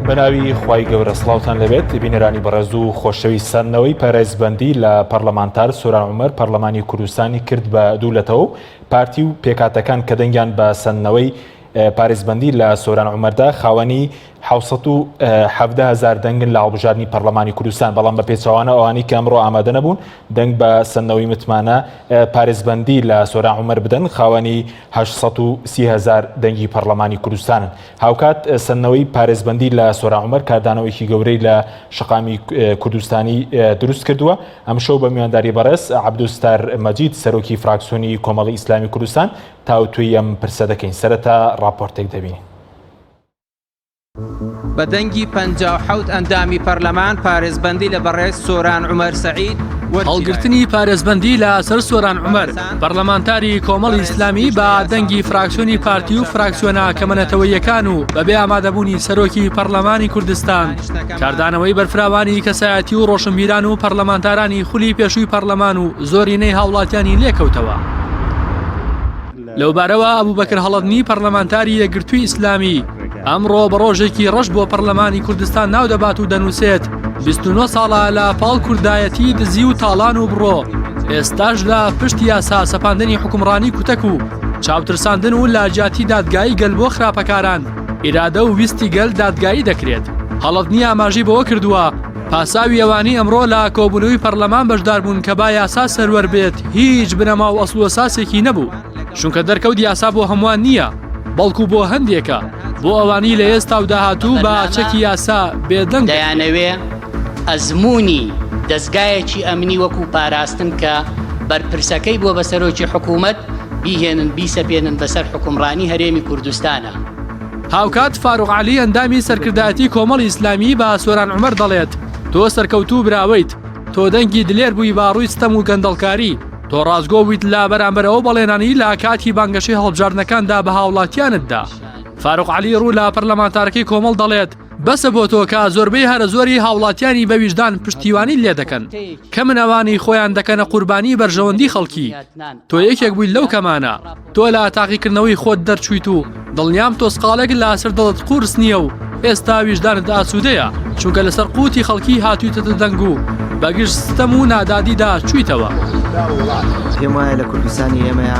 بەناوی خوای گەورە سڵاوتان لەبێت بینەرانی بەڕێز و خۆشەویستانەوەی پەرهێزبەندی لە پەرلەمانتار سۆران عومەر پەرلەمانی کوردستانی کرد بە دوولەتەوە پارتی و پێکهاتەکان کە دەنگیان بە سەندنەوەی پارێزبەندی لە سۆران عومەردا خاوەنی 770,000 دەنگن لە هەڵبژاردننی پەرلەمانی کوردستان، بەڵام بە پێچەوانە ئەوانی کە ئەمڕۆ ئامادە نەبوون دەنگ بە سەندنەوەی متمانە پارێزبەندی لە سۆران عومەر بدەن خاوەنی 830,000 دەنگی پەرلەمانی کوردستانن. هاوکات سەندنەوەی پارێزبەندی لە سۆران عومەر کاردانەوەیکی گەورەی لە شقامی کوردستانی دروست کردووە. ئەم شەو بە میوانداری بەڕێز عەبدولستار مەجید سەرۆکی فراکسیۆنی کۆمەڵی ئیسلامی کوردستان تاوتوی ئەم پرسە دەکەین. سەرەتا راپۆرتێک دەبینین. بە دەنگی 57 ئەندامی پەرلەمان پارێزبەندی لە بەڕێز سۆران عومەر سەعید هەڵگرتنی پارێزبەندی لە سەر سۆران عومەر پەرلەمانتاری کۆمەڵی ئیسلامی بە دەنگی فراکسیۆنی پارتی و فراکسیۆنە کەمەنەتەوەیەکان و بەبێ ئامادەبوونی سەرۆکی پەرلەمانی کوردستان کاردانەوەی بەرفراوانی کەسایەتی و ڕۆشنبیران و پەرلەمانتارانی خولی پێشووی پەرلەمان و زۆرینەی هاوڵاتیانی لێکەوتەوە. لەوبارەوە ئەبوبەکر هەڵەدنی پەرلەمانتاری یەکگرتووی ئیسلامی ئەمڕۆ بە ڕۆژێکی ڕەش بۆ پەرلەمانی کوردستان ناو دەبات و دەنووسێت 29 ساڵە لە پاڵ کوردایەتی دزی و تاڵان و بڕۆ ئێستاش لە پشت یاسا سەپاندنی حکومڕانی کوتەک و چاوترساندن و لاجاتی دادگایی گەل بۆ خراپەکاران ئیرادە و ویستی گەل دادگایی دەکرێت. هەڵەدنی ئاماژی بەوە کردووە پاساوی ئەوانی ئەمڕۆ لە کۆبوونەوەی پەرلەمان بەشدار بوون کە با یاسا سەروەر بێت هیچ بنەما و ئەسڵ و ئەساسێکی نەبوو، چونکە دەرکەوت یاسا بۆ هەمووان نییە بەڵکو بۆ هەندێکە، بۆ ئەوانی لە ئێستا و داهاتوو بە چەکی یاسا بێدەنگ دەیانەوێ ئەزمموی دەستگایەکی ئەمنی وەکو پاراستن کە بەرپرسەکەی بۆ بە سەرۆکی حکوومەت بیهێنن بیسەپێنن بەسەر حکومڕانی هەرێمی کوردستانە. هاوکات فاروق عەلی ئەندامی سەرکردایەتی کۆمەڵی ئیسلامی بە سۆران عومەر دەڵێت تۆ سەرکەوتوو براویت، تۆ دەنگی دلێر بووی باڕووی ستەم و گەندەڵکاری، تۆ ڕازگۆ بوویت لە بەرامبەرەوە بەڵێنانی لە کاتی بانگەشەی هەڵبژاردنەکاندا بە هاوڵاتیانتدا. فاروق عەلی ڕوو لە پەرلەمانتارەکەی کۆمەڵ دەڵێت بەسە بۆ تۆ کە زۆربەی هەرە زۆری هاوڵاتیانی بە ویژدان پشتیوانی لێ دەکەن کە منەوانی خۆیان دەکەنە قوربانی بەرژەوەندی خەڵکی. تۆ یەکێک بوویت لەو کەمانە، تۆ لە تاقیکردنەوەی خۆت دەرچوویت و دڵنیام تۆ سقالێک لە سەر دڵت قورس نییە و ئێستا ویژدانت ئاسوودەیە چونکە لەسەر قوتی خەڵکی هاتوویتە دەنگ و بەگشت ستەم و نادادیدا چوویتەوە. پێم وایە لە کوردستانی ئێمەیە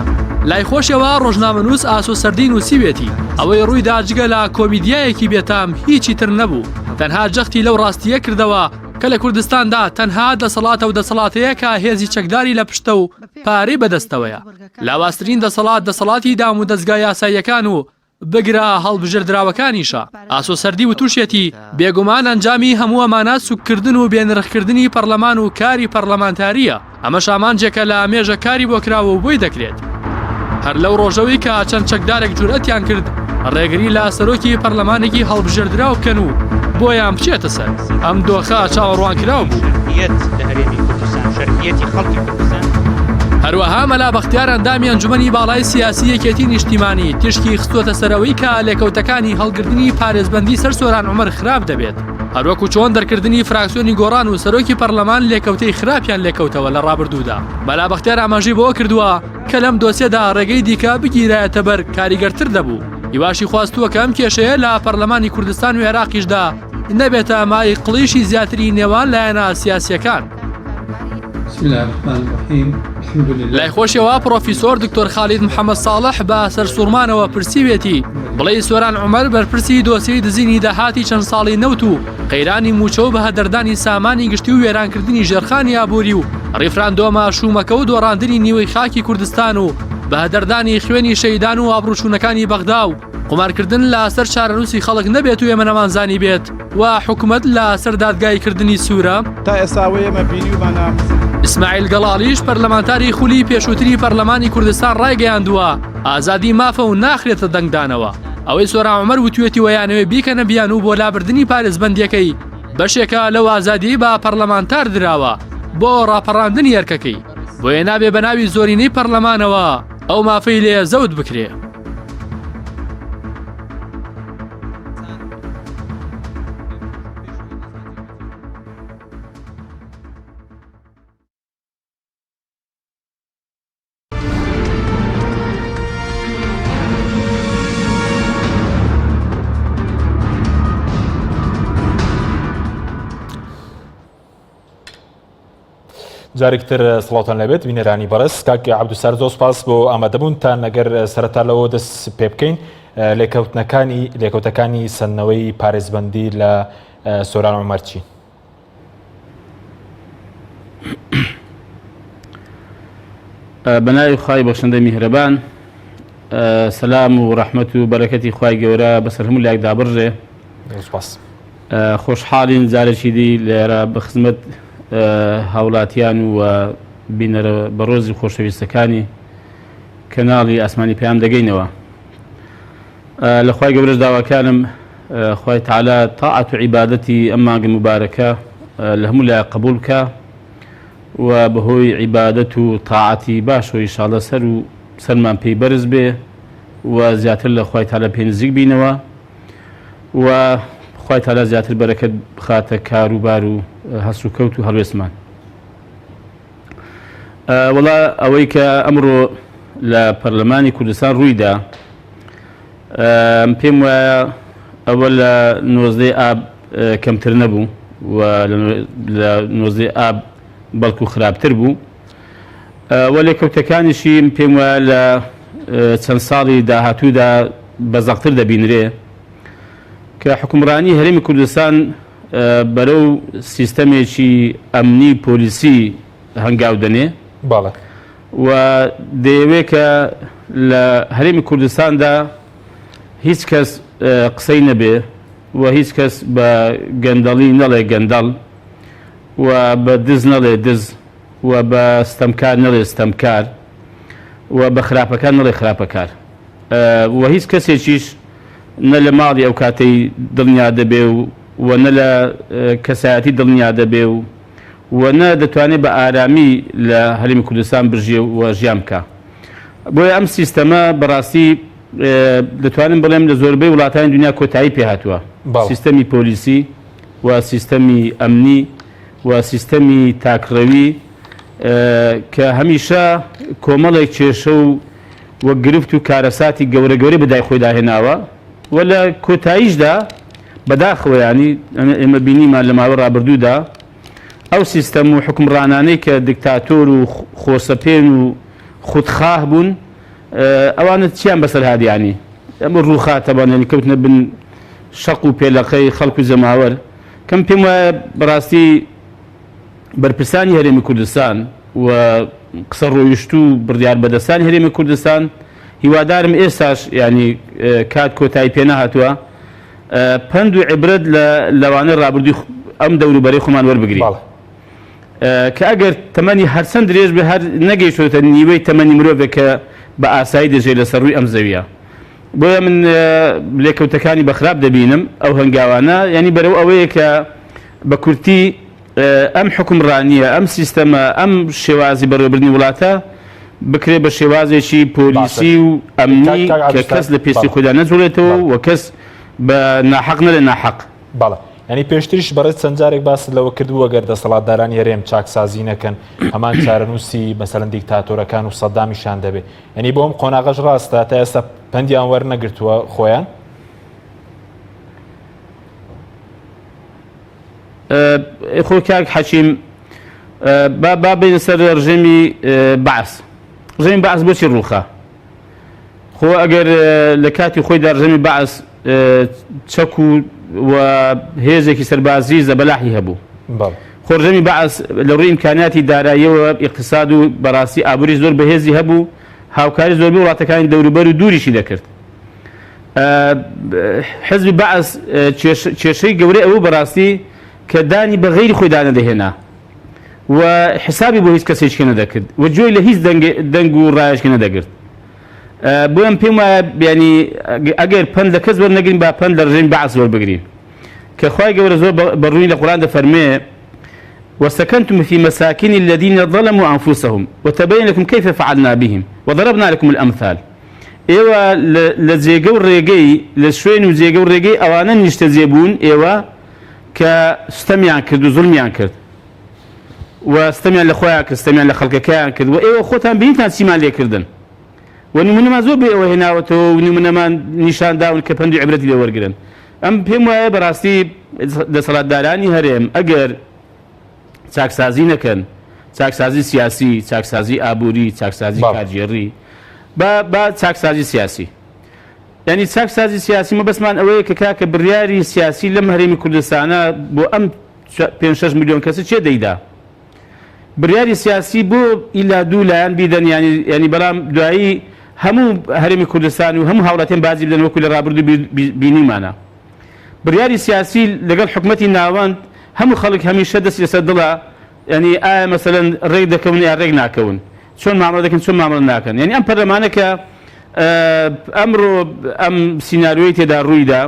لای خۆشەوە ڕۆژنامەنووس ئاسۆ سەردی نووسیوێتی ئەوەی ڕوویدا جگە لە کۆمیدیایەکی بێتام هیچی تر نەبوو، تەنها جەختی لەو ڕاستیە کردەوە کە لە کوردستاندا تەنها دەسەڵاتە و دەسەڵاتەیە کە هێزی چەکداری لە پشتە و پارەی بەدەستەوەیە. لاواسترین دەسەڵات دەسەڵاتی دام و دەستگای یاساییەکان و بگرا هەڵبژێردراوەکانیشە. ئاسۆ سەردی و تووشێتی بێگومان ئەنجامی هەموو ئەمانە سوکردن و بێنرخکردنی پەرلەمان و کاری پەرلەمانتاریە. ئەمە شامانجێکە لە مێژە کاری بۆ کراوە و بۆی دەکرێت. هەر لەو ڕۆژەوەی کە چەند چەکدارێک جورئەتیان کرد ڕێگری لە سەرۆکی پەرلەمانێکی هەڵبژێردراو بکەن و بۆیان بچێتە سەر. ئەم دۆخە چاوەڕوانکراو بوو. هەروەها مەلا بەختیار ئەندامی ئەنجومەنی باڵای سیاسی یەکێتی نیشتیمانی تشکی خستووەتە سەرەوەی کە لێکەوتەکانی هەڵگرتنی پارێزبەندی سەر سۆران عومەر خراپ دەبێت، هەروەکو چۆن دەرکردنی فراکسیۆنی گۆڕان و سەرۆکی پەرلەمان لێکەوتەی خراپیان لێکەوتەوە لە ڕابردوودا. مەلا بەختیار ئاماژەی بەوە کردووە کە لەم دۆسیەدا ڕێگەی دیکە بگیرایەتە بەر کاریگەرتر دەبوو. هیواشی خواستووە کە ئەم کێشەیە لە پەرلەمانی کوردستان و عێراقیشدا نەبێتە مای قڵیشی زیاتری نێوان لایەنە سیاسیەکان. لای خۆشەوە پرۆفیسۆر دکتۆر خالید محەممەد ساڵح بە سەرسوورمانەوە پرسیوێتی بڵێ سۆران عومەر بەرپرسی دۆسیەی دزینی داهاتی چەند ساڵی نەوت و قەیرانی موچە و بە هەدەردانی سامانی گشتی و وێرانکردنی ژێرخانی ئابووری و ڕیفراندۆمە شومەکە و دۆڕاندنی نیوەی خاکی کوردستان و بە هەدەردانی خوێنی شەیدان و ئابڕوچوونەکانی بەغدا و قمارکردن لە سەر چارەنووسی خەڵک نەبێت و ئێمە نەمانزانی بێت و حکوومەت لە سەر دادگایکردنی سوورە تا ئێساوەی ئێمە بینی ومانە. ئیسماعیل گەڵاڵیش پەرلەمانتاری خولی پێشووتری پەرلەمانی کوردستان ڕایگەیاندووە ئازادی مافە و ناخرێتە دەنگدانەوە. ئەوەی سۆران عومەر وتوێتی وەیانەوێ بیکەنە بیان و بۆ لابردننی پارێزبەندیەکەی بەشێکە لەو ئازادی بە پەرلەمانتار دراوە بۆ ڕاپەڕاندنی ئەرکەکەی، بۆیە نابێ بە ناوی زۆرینەی پەرلەمانەوە ئەو مافەی لێ زەوت بکرێ. جارێکتر سڵاوتان لەبێت بینێرانی بەڕێز کاک عەبدولسەر زۆر سپاس بۆ ئامادەبوونتان ئەگەر سەرەتا لەوە دەست پێ بکەین لێکەوتەکانی سەنەوەی پارێزبەندی لە سۆران عومەر چین؟ بەناوی خوای بەخشەندەی میهرەبان، سەلام و ڕەحمەت و بەرەکەتی خوای گەورە بەسەر هەموو لایەکدا بڕژێ. خۆشحاڵین جارێکی دی لێرە بە خزمەت هاوڵاتیان و بینەرە بە ڕۆزی خۆشەویستەکانی کەناڵی ئاسمانی پێیان دەگەینەوە. لە خوای گەورەش داواکانم خوای تەعالا تاعەت و عیبادەتی ئەم مانگە مبارەکە لە هەموو لایەک قبوڵ بکە و بەهۆی عیبادەت و تاعەتی باش و ئینشاڵڵا سەرمان پێی بەرز بێ و زیاتر لە خوای تەعالا پێی نزیک بینەوە و خوای تەعالا زیاتر بەرەکەت بخاتە کاروبار و هەست و کەوت و هەڵوێستمان. وەڵا ئەوەی کە ئەمڕۆ لە پەرلەمانی کوردستان ڕوویدا، پێم وایە ئەوە لە 19 ئاب کەمتر نەبوو و لە 19 ئاب بەڵکو خراپتر بوو و لێکەوتەکانیشی پێم وایە لە چەند ساڵی داهاتوودا بەزەقتر دەبینرێ کە حکومڕانی هەرێمی کوردستان بەرەو سیستەمێکی ئەمنی پۆلیسی هەنگاو دەنێ و دەیەوێت کە لە هەرێمی کوردستاندا هیچ کەس قسەی نەبێ و هیچ کەس بە گەندەڵی نەڵێ گەندەڵ و بە دز نەڵێ دز و بە ستەمکار نەڵێ ستەمکار و بە خراپەکان نەڵێ خراپەکار و هیچ کەسێکیش نە لە ماڵی ئەو کاتەی دڵنیا دەبێ و نە لە کەسایەتی دڵنیا دەبێ و نە دەتوانێت بە ئارامی لە هەرێمی کوردستان بژێ و ژیان بکە. بۆیە ئەم سیستەمە بەڕاستی دەتوانم بڵێم لە زۆربەی وڵاتانی دنیا کۆتایی پێ هاتووە، سیستەمی پۆلیسی و سیستەمی ئەمنی و سیستەمی تاکڕەوی کە هەمیشە کۆمەڵێک کێشە و وەک گرفت و کارەساتی گەورە گەورەی بەدای خۆی داهێناوە و لە کۆتاییشدا بەداخەوە ینی ئێمە بینیمان لە ماوەی ڕابردوودا ئەو سیستەم و حکومڕانانەی کە دیکتاتۆر و خۆسەپێن و خودخواه بوون ئەوانە چیان بەسەر هادیانی ئەمە ڕووخاتەبانێنی کەوتنە بن شەق و پێلەقەی خەڵک و زەماوەر کەم پێم وایە بەڕاستی بەرپرسانی هەرێمی کوردستان و قسە ڕۆیشت و بڕیار بەدەستانی هەرێمی کوردستان هیوادارم ئێستاش ینی کات کۆتایی پێ نەهاتووە پند و عیبرەت لەوانەی ڕابردووی ئەم دەوروبەرەی خۆمان وەربگرین کە ئەگەر تەمەنی هەرچەند درێژ بێ هەر نەگەیشتوتە نیوەی تەمەنی مرۆڤێک کە بە ئاسایی دەژێت لەسەر ڕووی ئەم زەویە. بۆیە من لێکەوتەکانی بەخراپ دەبینم ئەو هەنگاوانە ینی بەرەو ئەوەیە کە بە کورتی ئەم حکومڕانیە ئەم سیستەمە ئەم شێوازی بەڕێوەبردنی وڵاتە بکرێ بە شێوازێکی پۆلیسی و ئەمنی کە کەس لە پێستی خۆدا نەجوڵێتەوە و کەس بە ناحەق نەلێ ناحەق. ینی پێشتریش بەڕێز چەند جارێک باس لەوە کردووە گەر دەسەڵاتدارانی هەرێم چاکسازی نەکەن هەمان چارەنووسی مەسەڵەن دیکتاتۆرەکان و سەدامیشان دەبێت. ینی بۆم قۆناغەش ڕاستە تا ئێستا پەندیان وەرنەگرتووە خۆیان؟ خۆ کاک حەکیم با بین سەر ڕژێمی بەعس. ڕژێمی بەعس بۆچی ڕووخا؟ خۆ ئەگەر لە کاتی خۆیدا ڕژێمی بەعس چەک و هێزێکی سەربازی زەبەلاحی هەبوو. خۆ ڕژێمی بەعس لە ڕووی ئیمکانیاتی داراییەوە ئیقتصاد و بەڕاستی ئابووری زۆر بەهێزی هەبوو، هاوکاری زۆربەی وڵاتەکانی دەوروبەر و دووریشی دەکرد. حزبی بەعس کێشەی گەورەی ئەوە بەڕاستی کە دانی بە غەیری خۆی دانەدەهێنا و حسابی بۆ هیچ کەسێکی نەدەکرد و جۆی لە هیچ دەنگ و ڕایشکی نەدەگرت. بۆیە پێم وایە ینی ئەگەر پند لە کەس وەرنەگرین با پند لە ڕژێمی بەعس وەربگرین کە خوای گەورە زۆر بەڕووی لە قورئان دەفەرمێ وسكنتم في مساكن الذين ظلموا أنفسهم وتبين لكم كيف فعلنا بهم وضربنا لكم الأمثال. ئێوە لە جێگە و ڕێگەی لە شوێن و جێگە و ڕێگەی ئەوانە نیشتە جێبوون ئێوە کە ستەمیان کرد و زوڵمیان کرد و ستەمیان لە خۆیان کرد ستەمیان لە خەڵکەکەیان کرد و ئێوە خۆتان بینیتان چیمان لێ کردن و نمونەمان زۆر بێ ئەوە هێناوەتەوە و نمونەمان نیشانداون کە پند و عیبرەتی لێ وەرگرن. ئەم پێم وایە بەڕاستی دەسەڵاتدارانی هەرێم ئەگەر چاکسازی نەکەن چاکسازی سیاسی، چاکسازی ئابووری، چاکسازی کارژێڕی بە چاکسازی سیاسی. ینی چاکسازی سیاسی مەبەستمان ئەوەیە کە کاکە بڕیاری سیاسی لەم هەرێمی کوردستانە بۆ ئەم 5-6 میلیۆن کەسە چێ دەیدا؟ بڕیاری سیاسی بۆ ئیلا دوو لایەن بیدەن، ینی بەڵام دوایی هەموو هەرێمی کوردستان و هەموو هاوڵاتیان بازی بدەن وەکو لە ڕابردوو بینیمانە. بڕیاری سیاسی لەگەڵ حکومەتی ناوەند هەموو خەڵک هەمیشە دەستی لەسەر دڵە، ینی ئایا مەسەلەن ڕێک دەکەون یا ڕێک ناکەون، چۆن مامەڵە دەکەن چۆن مامەڵە ناکەن. ینی ئەم پەرلەمانە کە ئەمڕۆ ئەم سیناریۆی تێدا ڕوویدا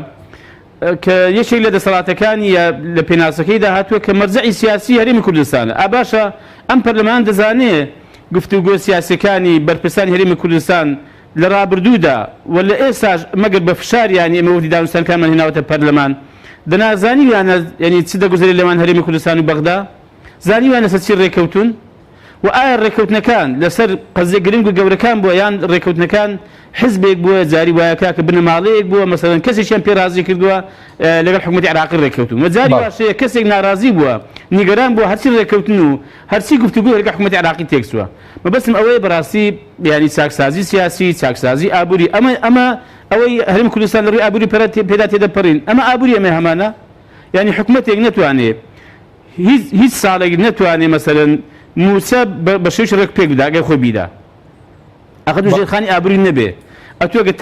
کە یەکێک لە دەسەڵاتەکانی لە پێناسەکەیدا هاتووە کە مەرجعی سیاسی هەرێمی کوردستانە. باشە ئەم پەرلەمان دەزانێت گفتوگۆ سیاسەکانی بەرپرسانی هەرێمی کوردستان لە ڕابردوودا و لە ئێستاش مەگەر بە فشاریانی ئێمە وەفدی دانوستانەکانمان هێناوەتە پەرلەمان دەنازانیوانە ینی چ دەگوزارێت لەوان هەرێمی کوردستان و بەغدا، زانیوانە سەر چی ڕێکەوتون و ئایا ڕێکەوتنەکان لەسەر قەزێک گرنگ و گەورەکان بووە یان ڕێکەوتنەکان حزبێک بووە جاری وایەکە کە بنەماڵەیەک بووە مەسەڵەن کەسێکیان پێرازی کردووە لەگەڵ حکومەتی عێراقی ڕێکەوتون و جاری واشەیە کەسێک ناڕازی بووە نیگەران بووە هەرچی ڕێکەوتن و هەرچی گفتوگۆ لەگەڵ حکومەتی عێراقی تێکسووە. مەبەستم ئەوەیە بەڕاستی ینی چاکسازی سیاسی، چاکسازی ئابووری ئەمە ئەوەی هەرێمی کوردستان لە ڕووی ئابووری پێدا تێدەپەڕین، ئەمە ئابووری ئەمە هەمانە. ینی حکومەتێک نەتوانێت هیچ ساڵێک نەتوانێت مەسەلەن موسە بە شێش ڕێک پێک بدا ئەگەر خۆی بیدا ئەخەت و ژێرخانی ئابووری نەبێ ئەتووەگە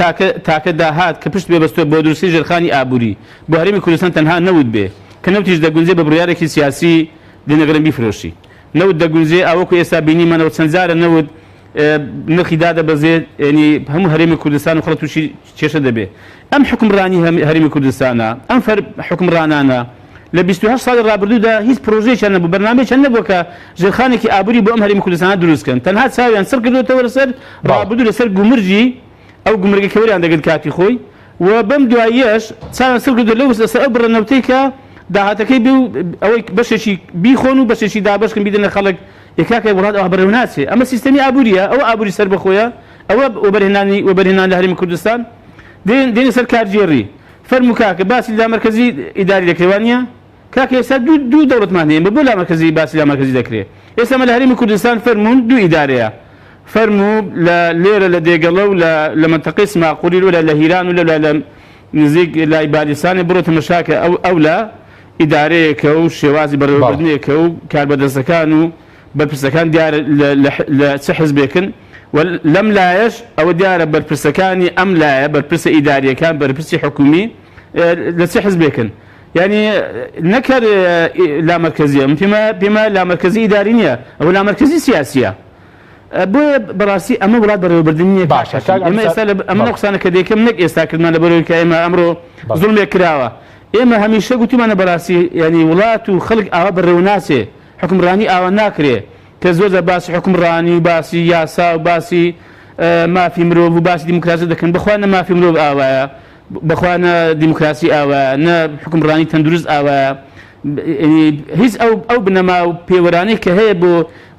تاکە داهات کە پشت بێبەستۆ بۆ دروستی ژێرخانی ئابووری بۆ هەرێمی کوردستان تەنها نەوت بێ کە نەوتیش دەگونجێ بە بڕیارێکی سیاسی لێنەگەرم بیفرۆشی، نەوت دەگونجێ ئەوەکو ئێستا بینیمانەوە چەند جارە نەوت نرخی دادەبەزێت، ینی هەموو هەرێمی کوردستان و خەڵک تووشی کێشە دەبێ. ئەم حکومڕانی هەرێمی کوردستانە ئەم حکومڕانانە لە 28 ساڵی ڕابردوودا هیچ پرۆژەیەکیان نەبوو، بەرنامەیەکیان نەبووە کە ژێرخانێکی ئابووری بۆ ئەم هەرێمی کوردستانە دروستکەن، تەنها چاویان سەر کردوتەوە لەسەر ڕابردوو لەسەر گومرجی ئەو گومرگە کەوریان دەگرت کاتی خۆی و بەم دواییەش چاویان سەر کردو لەو لەسەر ئەو بڕەنەوتەی کە داهاتەکەی بێ و ئەوەی بەشێکی بیخۆن و بەشێکی دابەشکن بیدەنە خەڵک یەکاکە وڵات ئەوە بەڕێوە ناچێ. ئەمە سیستەمی ئابووریە، ئەوە ئابووری سەر بەخۆیە، ئەوە وەبەرهێنان لە هەرێمی کوردستان دێنە سەر کارژێڕی فەرموو کاکە باسی لامەرکەزی ئیداری دەکرێوانە کاکە ئێستا دوو دەوڵەتمان هەیە بۆ لامەرکەزی باسی لامەرکەزی دەکرێت. ئێستا مە لە هەرێمی کوردستان فەرموون دوو ئیدارەیە، فەرموو لێرە لە دێگەڵە و لە منتەقەی سماقوری و لە هیران و لە نزیک لای باریستانی بڕۆ تەمەشاکە ئەو لە ئیدارەیەکە و شێوازی بەڕێوەبردنێکە و کاربەدەستەکان و بەرپرسەکان دیارە لە چه حزبێکن و لەم لایەش ئەوە دیارە بەرپرسەکانی ئەم لایە بەرپرسە ئیداریەکان بەرپرسی حکومی لە چه حزبێکن. ینی نەکەر لامەرکەزیە پێمە لامەرکەزی ئیداری نییە، ئەوە لامەرکەزی سیاسیە. بۆیە بەڕاستی ئەمە وڵات بەڕێوەبردننی نییە. ئێمە ئێستا ئەمە قسانە کە دەکەم نەک ئێستاکردمان لە بەرەوەی کە ئێمە ئەمڕۆ زوڵمێک کراوە. ئێمە هەمیشە گوتومانە بەڕاستی ینی وڵات و خەڵک ئاوا بەڕێوە ناچێ، حکومڕانی ئاوا ناکرێ کە زۆر باسی حکومڕانی و باسی یاسا و باسی مافی مرۆڤ و باسی دیموکراسی دەکەن. بخوانە مافی مرۆڤ ئاوایە، بخوانە دیموکراسی ئاوایە، نە حکومڕانی تەندروست ئاوایە. هیچ ئەو بنەما و پێوەرانەی کە هەیە بۆ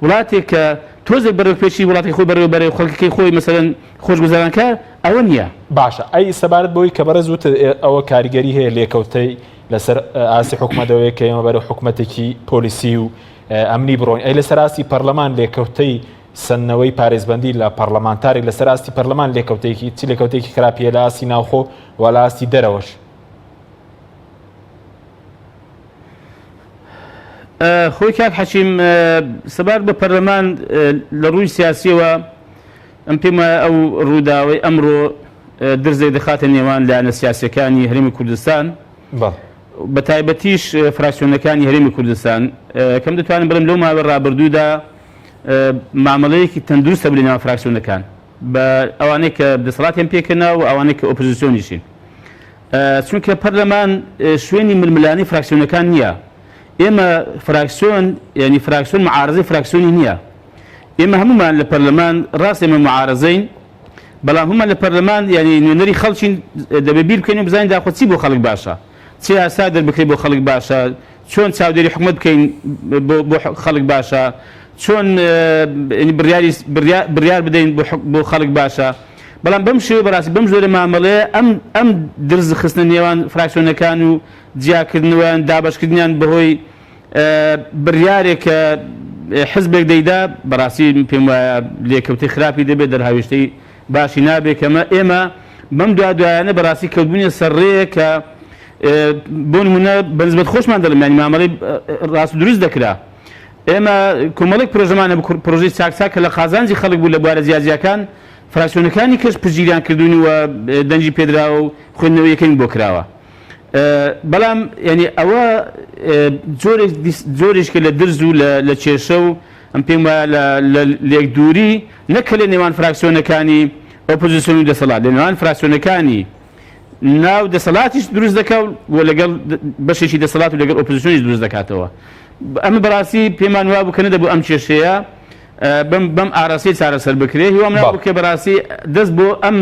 وڵاتێک کە تۆزێک بەرەوپێشی وڵاتی خۆی بەرەوبەرەوە خەڵکەکەی خۆی مەسەلەن خۆشگوزارانکە ئەوە نییە. باشە ئەی سەبارەت بۆی کە بەڕێز وتە ئەوە کاریگەری هەیە لێکەوتەی لەسەر ئاسی حکومەتەوەی کە ئێمە بەرەو حکومەتێکی پۆلیسی و ئەمنی بڕۆین. ئەی لەسەر ئاستی پەرلەمان لێکەوتەی سنەوەی پارێزبەندی لە پەرلەمانتاری لەسەر ئاستی پەرلەمان لێکەوتێکی چی لێکەوتێکی خراپیە لە ئاستی ناوخۆ و لە ئاستی دەرەوەش؟ خۆی کاک حەچیم سەبار بە پەرلەمان لە ڕووی سیاسیەوە ئەم پێمە ئەو ڕووداوەی ئەمڕۆ درزێک دەخاتە نێوان لایەنە سیاسیەکانی هەرێمی کوردستان بە تایبەتیش فراکسیۆنەکانی هەرێمی کوردستان کەم دەتوانم بڵێم لەو ماوەی ڕابردوودا مامەڵەیەکی تەندروستە بڵێ ناو فراکسیۆنەکان بە ئەوانەی کە دەسەڵاتیان پێکەناو و ئەوانەی کە ئۆپۆزیسیۆنیشین، چونکە پەرلەمان شوێنی ململانی فراکسیۆنەکان نییە. ئێمە فراکسیۆن ینی فراکسیۆن معارەزەی فراکسیۆنی نییە. ئێمە هەمومان لە پەرلەمان ڕاست ئێمە معارەزەین، بەڵام هەمومان لە پەرلەمان ینی نوێنەری خەڵکین دەبێ بیر بکەین و بزانین داخۆ چی بۆ خەڵک باشە، چی یاسا دەربکەی بۆ خەڵک باشە، چۆن چاودێری حکومەت بکەین بۆ خەڵک باشە، چۆن بڕیار بدەین بۆ خەڵک باشە. بەڵام بەم شێوە بەڕاستی بەم زۆرە مامەڵەیە ئەم درز خستنە نێوان فراکسیۆنەکان و جیاکردنەوەیان دابەشکردنیان بەهۆی بڕیارێکە حزبێک دەیدا بەڕاستی پێم وایە لێکەوتی خراپی دەبێت دەرهاوێشتەی باشی نابێت کەمە ئێمە بەم دوایانە بەڕاستی کەوتبوونی سەرڕێیە کە بۆ نمونە بەنسبەت خۆشمان دەڵێم ینی مامەڵەی ڕاست دروست دەکرا ئێمە کۆمەڵێک پرۆژەمانە پرۆژەی چاکساک کە لە قازانجی خەڵک بوو لە بوارە جیاجیەکان فراکسیۆنەکانی کەس پشگیریان کردوونیوە دەنجی پێدراوە و خوێندنەوەی یەکەین بۆ کراوە بەڵام ینی ئەوە جۆرێککە لە درز و لە کێشە و ئەم پێم وایە لە لێکدووری نەکە لە نێوان فراکسیۆنەکانی ئۆپۆزیسیۆن و دەسەڵات لە نێوان فراکسیۆنەکانی ناو دەسەڵاتیش دروست دەکات و لەگەڵ بەشێکی دەسەڵات و لەگەڵ ئۆپۆزیسیۆنیش دروست دەکاتەوە ئەمە بەڕاستی پێمان وا بوو کە نەدەبوو ئەم کێشەیە بەم ئاراسی چارەسەر بکرێ هیوام نابوو کە بەڕاستی دەست بۆ ئەم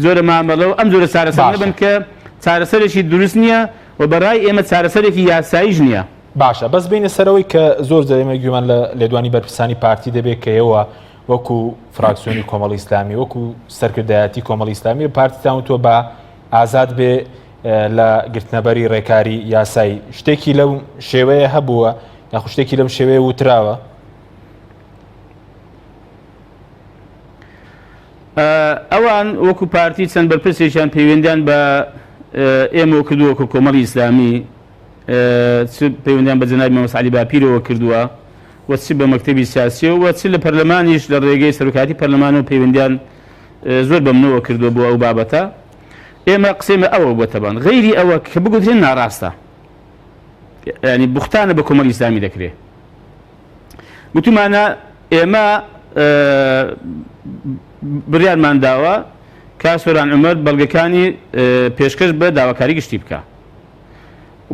زۆرە مامەڵە و ئەم زۆرە چارەسەر نەبن کە چارەسەرێکی دروست نییە و بەڕای ئێمە چارەسەرێکی یاساییش نییە باشە بەس بینە سەرەوەی کە زۆر جەرێمە گوێمان لە لێدوانی بەرپرسانی پارتی دەبێت کە ئێوە وەکو فراکسیۆنی کۆمەڵی ئیسلامی وەکو سەرکردایەتی کۆمەڵی ئیسلامی پارتیتان تۆ بە ئازاد بێ لە گرتنەبەری ڕێکاری یاسایی شتێکی لەو شێوەیە هەبووە یاخو شتێکی لەم شێوەیە وتراوە ئەوان وەکو پارتی چەند بەرپرسێکیان پەیوەندیان بە ئێمە کردووە وەکو کۆمەڵی ئیسلامی پەیوەندیان بە جەنابی مەمەد عەلی باپیرەوە کردووە و چ بە مەکتەبی سیاسیەوە و چ لە پەرلەمانیش لە ڕێگەی سەرۆکاتی پەرلەمانەوە پەیوەندیان زۆر بەمنەوە کردووە بۆ ئەو بابەتە ئێمە قسەیمە ئەوە بۆ تەبان غەیری ئەوە کە بگوترێن ناڕاستە ینی بوختانە بە کۆمەڵی ئیسلامی دەکرێت گوتمانە ئێمە بڕیارمان داوە کا سۆران عومەر بەڵگەکانی پێشکەش بە داواکاری گشتی بکە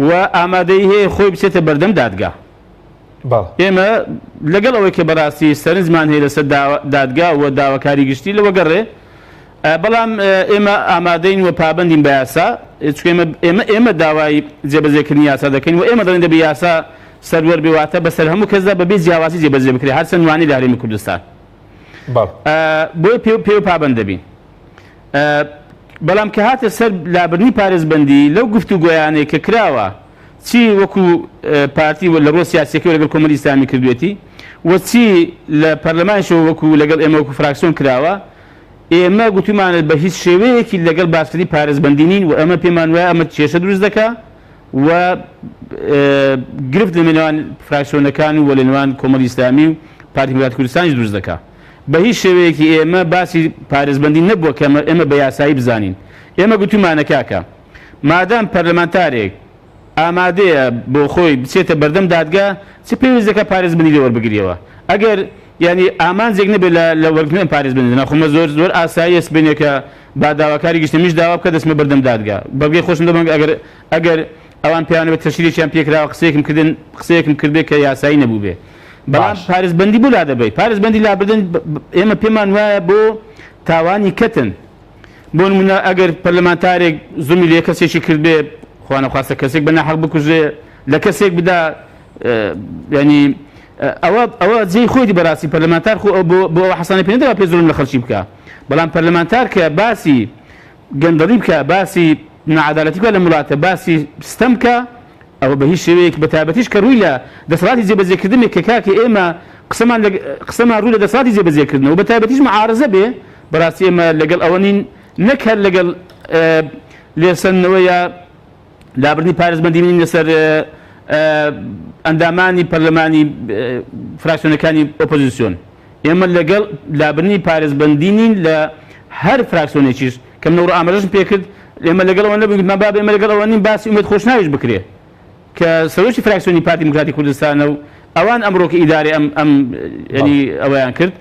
و ئامادەی هەیە خۆی بچێتە بەردەم دادگا ئێمە لەگەڵ ئەوەی کە بەڕاستی سەرنجمان هەیە لەسەر دادگا و داواکاری گشتی لەوە گەڕێ بەڵام ئێمە ئامادەین و پابندین بە یاسا ئێمە داوای جێبەجێکردنی یاسا دەکەین و ئێمە دەڵێن دەبێ یاسا سەروەر بێواتە بەسەر هەموو کەسدا بەبێ جیاواسی جێبەجێ بکرێت هەر چەند وانەی لە هەرێمی کوردستان بۆی پێ پابند دەبین بەڵام کە هاتە سەر لابردنی پارێزبەندی لەو گفتوگۆیانەی کە کراوە چی وەکو پارتی لە ڕۆ سیاسیەکەی لەگەڵ کۆمەڵی ئیسلامی کردوێتی و چی لە پەرلەمانیشەوە وەکو لەگەڵ ئێمە وەکو فراکسیۆن کراوە ئێمە گوتمانە بە هیچ شێوەیەکی لەگەڵ باسکردنی پارێزبەندی نین و ئەمە پێمان وایە ئەمە کێشە دروست دەکا و گرفت لە نێوان فراکسیۆنەکان و لە نێوان کۆمەڵی ئیسلامی و پارتی میلاد کوردستانیش دروست دەکا بە هیچ شێوەیەکی ئێمە باسی پارێزبەندی نەبووە کە ئێمە بە یاسایی بزانین ئێمە گوتمانە کاکە مادام پەرلەمانتارێک ئامادەیە بۆ خۆی بچێتە بەردەم دادگا چ پێویستەکە پارێزبەندی لێوە بگریەوە ئەگەر ینی ئامانجێک نەبێت لە وەرگرتن پارێزبەندی ناخۆمە زۆر ئاسایی سبێنێ کە با داواکاری گشتمیش داوا بکە دەستمە بەردەم دادگا بەڵگەی خۆشم دەبم ئەگەر ئەوان پێیانەوە تەشریفیان پێکراوە قسەیەکم کردێت کە یاسایی نەبوو بێ بەڵام پارێزبەندی بوو لا دەبێت پارێزبەندی لابردن ئێمە پێمان وایە بۆ تاوانی کەتن بۆ نمونە ئەگەر پەرلەمانتارێک زومی لێ کەسێکی کرد بێ خوانەخواستە کەسێک بە ناحەق بکوژێ لە کەسێک بدا ینی ئەوە جێی خۆی بەڕاستی پەرلەمانتار بۆ ئەوە حەسانە پێ نەدەوە پێ زۆرم لە خەڵکی بکە بەڵام پەرلەمانتار کە باسی گەندەڵی بکە باسی نەعەدالەتی بکە لە وڵاتە باسی ستەم بکە ئەوە بە هیچ شێوەیەک بە تایبەتیش کە ڕووی لە دەسەڵاتی جێبەجێکردنێک کە کاکە ئێمە قسەمان ڕووی لە دەسەڵاتی جێبەجێکردنەوە بە تایبەتیش معارەزە بێ بەڕاستی ئێمە لەگەڵ ئەوە نین نەک هەر لەگەڵ لێسەنەوە یا لابردنی پارێزبەندی نین لەسەر ئەندامانی پەرلەمانی فراکسیۆنەکانی ئۆپۆزیسیۆن ئێمە لەگەڵ لابردنی پارێزبەندی نین لە هەر فراکسیۆنێکیش کە منەوڕ ئاماژەشم پێکرد ئێمە لەگەڵ ئەوە نەبووین با ئێمە لەگەڵ ئەوە نین باسی ئومێد خۆشناویش بکرێ کە سەرۆکی فراکسیۆنی پارتی دیموکراتی کوردستانە و ئەوان ئەمڕۆکە ئیداری ئەم ینی ئەوەیان کرد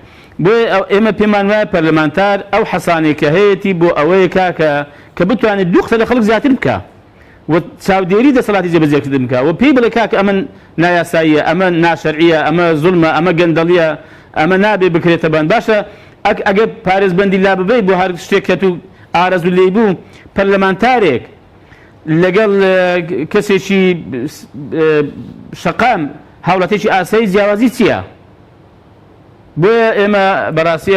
بۆیە ئێمە پێمان وایە پەرلەمانتار ئەو حەسانێک کە هەیەی بۆ ئەوەیە کە بتوانێت دوو قسە لە خەڵک زیاتر بکە و چاودێری دەسەڵاتی جێبەجێکردن بکە و پێی بڵێ کاکە ئەمە نایاساییە ئەمە ناشەرعیە ئەمە زوڵمە ئەمە گەندەڵیە ئەمە نابێ بکرێتە بەند باشە ئەگەر پارێزبەندی لا ببەی بۆ هەر شتێک کە تو ئارەزوو لێی بوو پەرلەمانتارێک لەگەڵ کەسێکی شەقام هاوڵاتێکی ئاسایی جیاوازی چییە؟ بۆیە ئێمە بەڕاستی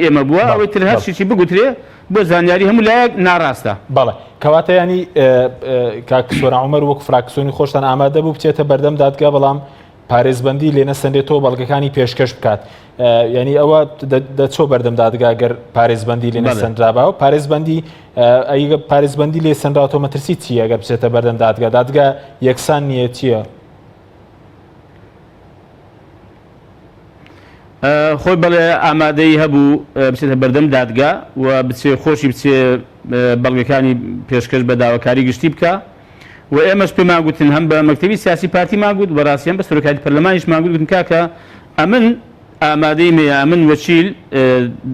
ئێمە بووە ئەوەی تر هەر شتێکی بگوترێ بۆ زانیاری هەموو لایەک ناڕاستە بەڵێ کەواتە ینی کاک سۆران عومەر وەکو فراکسیۆنی خۆشتان ئامادە بوو بچێتە بەردەم دادگا بەڵام پارێزبەندی لێ نەسەندێتەوە بەڵگەکانی پێشکەش بکات ینی ئەوە دەچۆ بەردەم دادگا گەر پارێزبەندی لێ نەسەندرابا و پارێزبەندی لێ سەندراوەوە مەترسی چیە گەر بچێتە بەردەم دادگا یەکسان نییە چییە؟ خۆی بەڵێ ئامادەی هەبوو بچێتە بەردەم دادگا و بچێ خۆشی بچێ بەڵگەکانی پێشکەش بە داواکاری گشتی بکە و ئێمەش پێمان گوتن هەم بە مەکتەبی سیاسی پارتی ماگوت بەڕاستیان بە سەرۆکاتی پەرلەمانیش ماگوت گوتن کاکە ئەمن ئامادەی مێ ئەمن وەچیل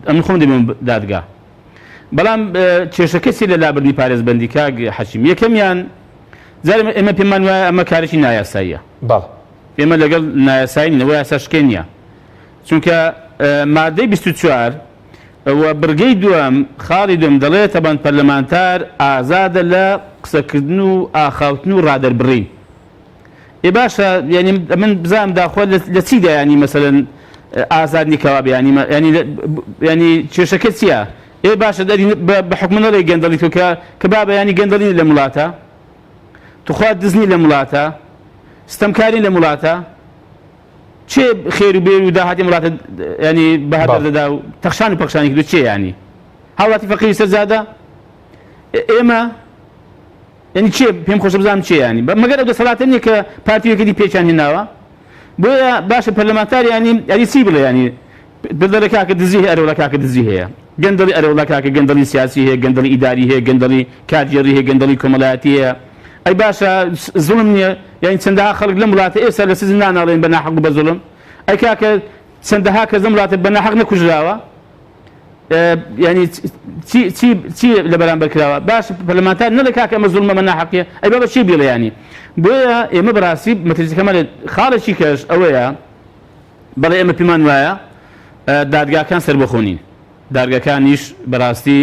ئەمن خۆم دەبێم دادگا بەڵام کێشەکەسی لە لابردنی پارێزبەندی کاک حەشیم یەکەمیان زارێ ئێمە پێمان وایە ئەمە کارێکی نایاساییە ئێمە لەگەڵ نایاسایی نینەوە یاسا شکێ نییە چونکە مادەی 24 و بڕگەی دووەم خاڵی دوم دەڵێت تەبەند پەرلەمانتار ئازادە لە قسەکردن و ئاخاوتن و ڕادەربڕین ێ باشە ینی من بزانم داخوا لە چیدا ینی مەسەلەن ئازادنی کەوابێ ینی کێشەکە چییە؟ ئێ باشە بە حکومەڵی گەندەڵی تۆ کە بابە ینی گەندەڵی لە وڵاتە توخوا دزنی لە وڵاتە ستەمکاری لە وڵاتە چێ خێر و بێر و داهاتی وڵاتە ینی بەهادەر دەدا و تەخشان و پەخشانی کردو چێ ینی هاوڵاتی فەقیری سەرزادە ئێمە ینی چێ پێم خۆشە بزانم چێ ینی مەگەر ئەو دەسەڵاتە نییە کە پارتیەکەی پێچیان هێناوە بۆیە باشە پەرلەمانتار ینی چی بڵێ ینی دڵە کاکە دزی هەیە ئەرەوڵە کاکە دزی هەیە گەندەڵی ئەرەوڵە کاکە گەندەڵی سیاسی هەیە گەندەڵی ئیداری هەیە گەندەڵی کارگێڕی هەیە گەندەڵی کۆمەڵایەتی هەیە ئەی باشە زوڵم نییە یعنی چەندەها خەڵک لەم وڵاتە ئێستا لە سزن ناناڵێن بە ناحەق و بە زوڵم ئەی کاکە چەندەها کەس لەم وڵاتە بە ناحەق نەکوژراوە ینی چی لە بەرامبەر کراوە باش پەرلەمانتار نەڵێ کاکە ئەمە زوڵمە مە ناحەقیە ئەی بابە چی بڵێ ینی بۆیە ئێمە بەڕاستی مەترسیەکەمە خاڵێکی کەش ئەوەیە بەڵێ ئێمە پێمان وایە دادگاکان سەربەخۆنین دادگاکانیش بەڕاستی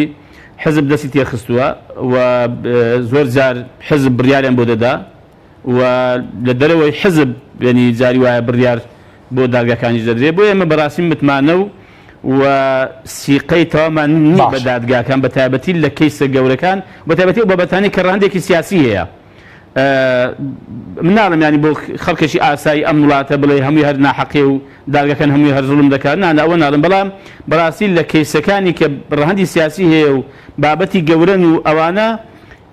حزب دەستی تێخستووە و زۆر جار حزب بڕیاریان بۆ دەدا و لە دەرەوەی حزب ینی جاری وایە بڕیار بۆ دادگاکانیش دەدرێت بۆ ئێمە بەڕاستی متمانە و سیقەی تەوامان نییە بە دادگاکان بە تایبەتی لە کەیسە گەورەکان بە تایبەتی و بابەتانی کە ڕاندێکی سیاسی هەیە مناڵم ینی بۆ خەڵکێکی ئاسایی ئەم وڵاتە بڵێ هەمووی هەر ناحەقێ و دادگاکان هەمووی هەر زوڵم دەکات نانە ئەوە ناڵم بەڵام بەڕاستی لە کەیسەکانی کە ڕەهەندی سیاسی هەیە و بابەتی گەورەن و ئەوانە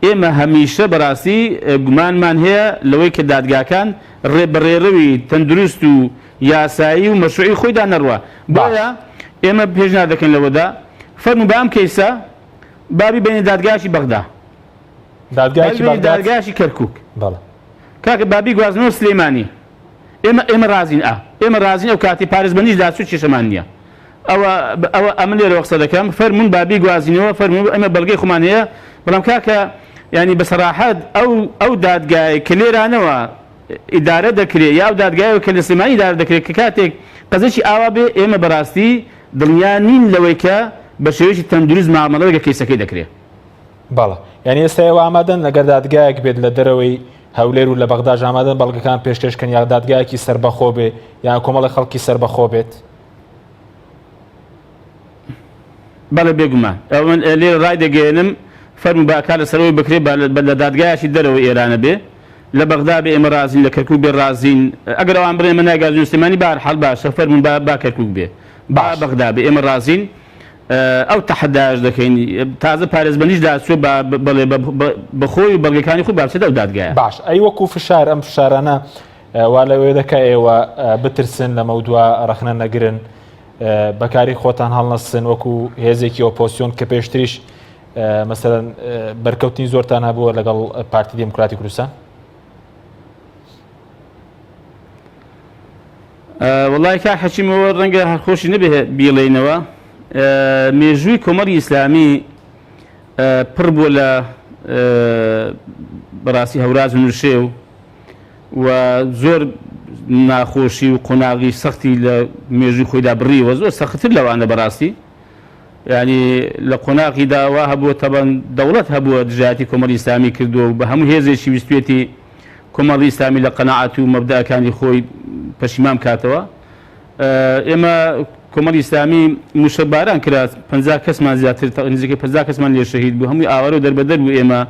ئێمە هەمیشە بەڕاستی گومانمان هەیە لەوەی کە دادگاکان ڕێبەڕێڕەوی تەندروست و یاسایی و مەشروعی خۆیدا نەڕوە بۆیە ئێمە پێشنهاد دەکەین لەوەدا فەرموو بە ئەم کەیسە بابی بینی دادگایشی بەغدا دادگایشی کەرکووک کاکە بابی گوازنەوە سلەیمانی ئێمە رازین ئێمە رازین ئەو کاتی پارێزبەندیش داچوو کێشەمان نییە ئەوە ئەمە لێرەوە قسە دەکەم فەرموون بابی گوازینەوە فەرموو ئەمە بەڵگەی خۆمان هەیە بەڵام کاکە ینی بەسەراحەت ئەو دادگای کە لێرانەوە ئیدارە دەکرێت یا ئەو دادگایەوە کە لە سلەیمانی ئیدارە دەکرێت کە کاتێک قەزێکی ئاوا بێ ئێمە بەڕاستی دڵنیا نین لەوەی کە بە شێوەیەکی تەندروست مامەڵەوەی کە کەیسەکەی دەکرێت بەڵێ ینی ئێستا ئێوە ئامادەن لەگەر دادگایەک بێت لە دەرەوەی هەولێر و لە بەغداژ ئامادەن بەڵگەکان پێشکەشکەن یا دادگایەکی سەربەخۆ بێ یان کۆمەڵی خەڵکی سەربەخۆ بێت بەڵێ بێگومان لێرە ڕای دەگەێنم فەرموو باکار لەسەرەوەی بکرێت لە دادگایەکی دەرەوەی ئێرانە بێ لە بەغدا بێ ئێمە رازین لە کەرکووک بێ رازین ئەگەر ئەوان بڵێ من ناگازین سلەیمانی بەهەرحاڵ باشە فەرموون با کەرکووک بێ با بەغدا بێ ئێمە رازین ئەو تەحەداش دەکەین تازە پارێزبەندیش داچوە بەڵێ بەخۆی بەڵگەکانی خۆی بابچێتە ئەو دادگایە باش ئەی وەکو فشار ئەم فشارانە وا لەوێ دەکە ئێوە بترسن لە مەودووە ڕەخنە نەگرن بەکاری خۆتان هەڵنەسن وەکو هێزێکی ئۆپۆزیۆن کە پێشتریش مەسەلەن بەرکەوتنی زۆرتان هەبووە لەگەڵ پارتی دموکراتی کوردستان وڵای کا حەچیمەوە ڕەنگە هەرخۆشی نەبێ بیڵێنەوە مێژووی کۆمەڵی ئیسلامی پڕ بووە لە بەڕاستی هەوراز و نوشێ و زۆر ناخۆشی و قۆناغی سەختی لە مێژووی خۆیدا بڕیوە زۆر سەختتر لەوانە بەڕاستی ینی لە قۆناغی داوا هەبووە تەبەن دەوڵەت هەبووە دژایەتی کۆمەڵی ئیسلامی کردووە و بە هەموو هێزێکی ویستوێتی کۆمەڵی ئیسلامی لە قەناعەت و مەبدەکانی خۆی پەشیمان کاتەوە ئێمە کۆمەڵی ئیسلامی موشەباران کرا 50 کەسمان زیاتر نزیکەی 50 کەسمان لێ شەهید بوو هەمووی ئاوارە و دەربەدەر بوو ئێمە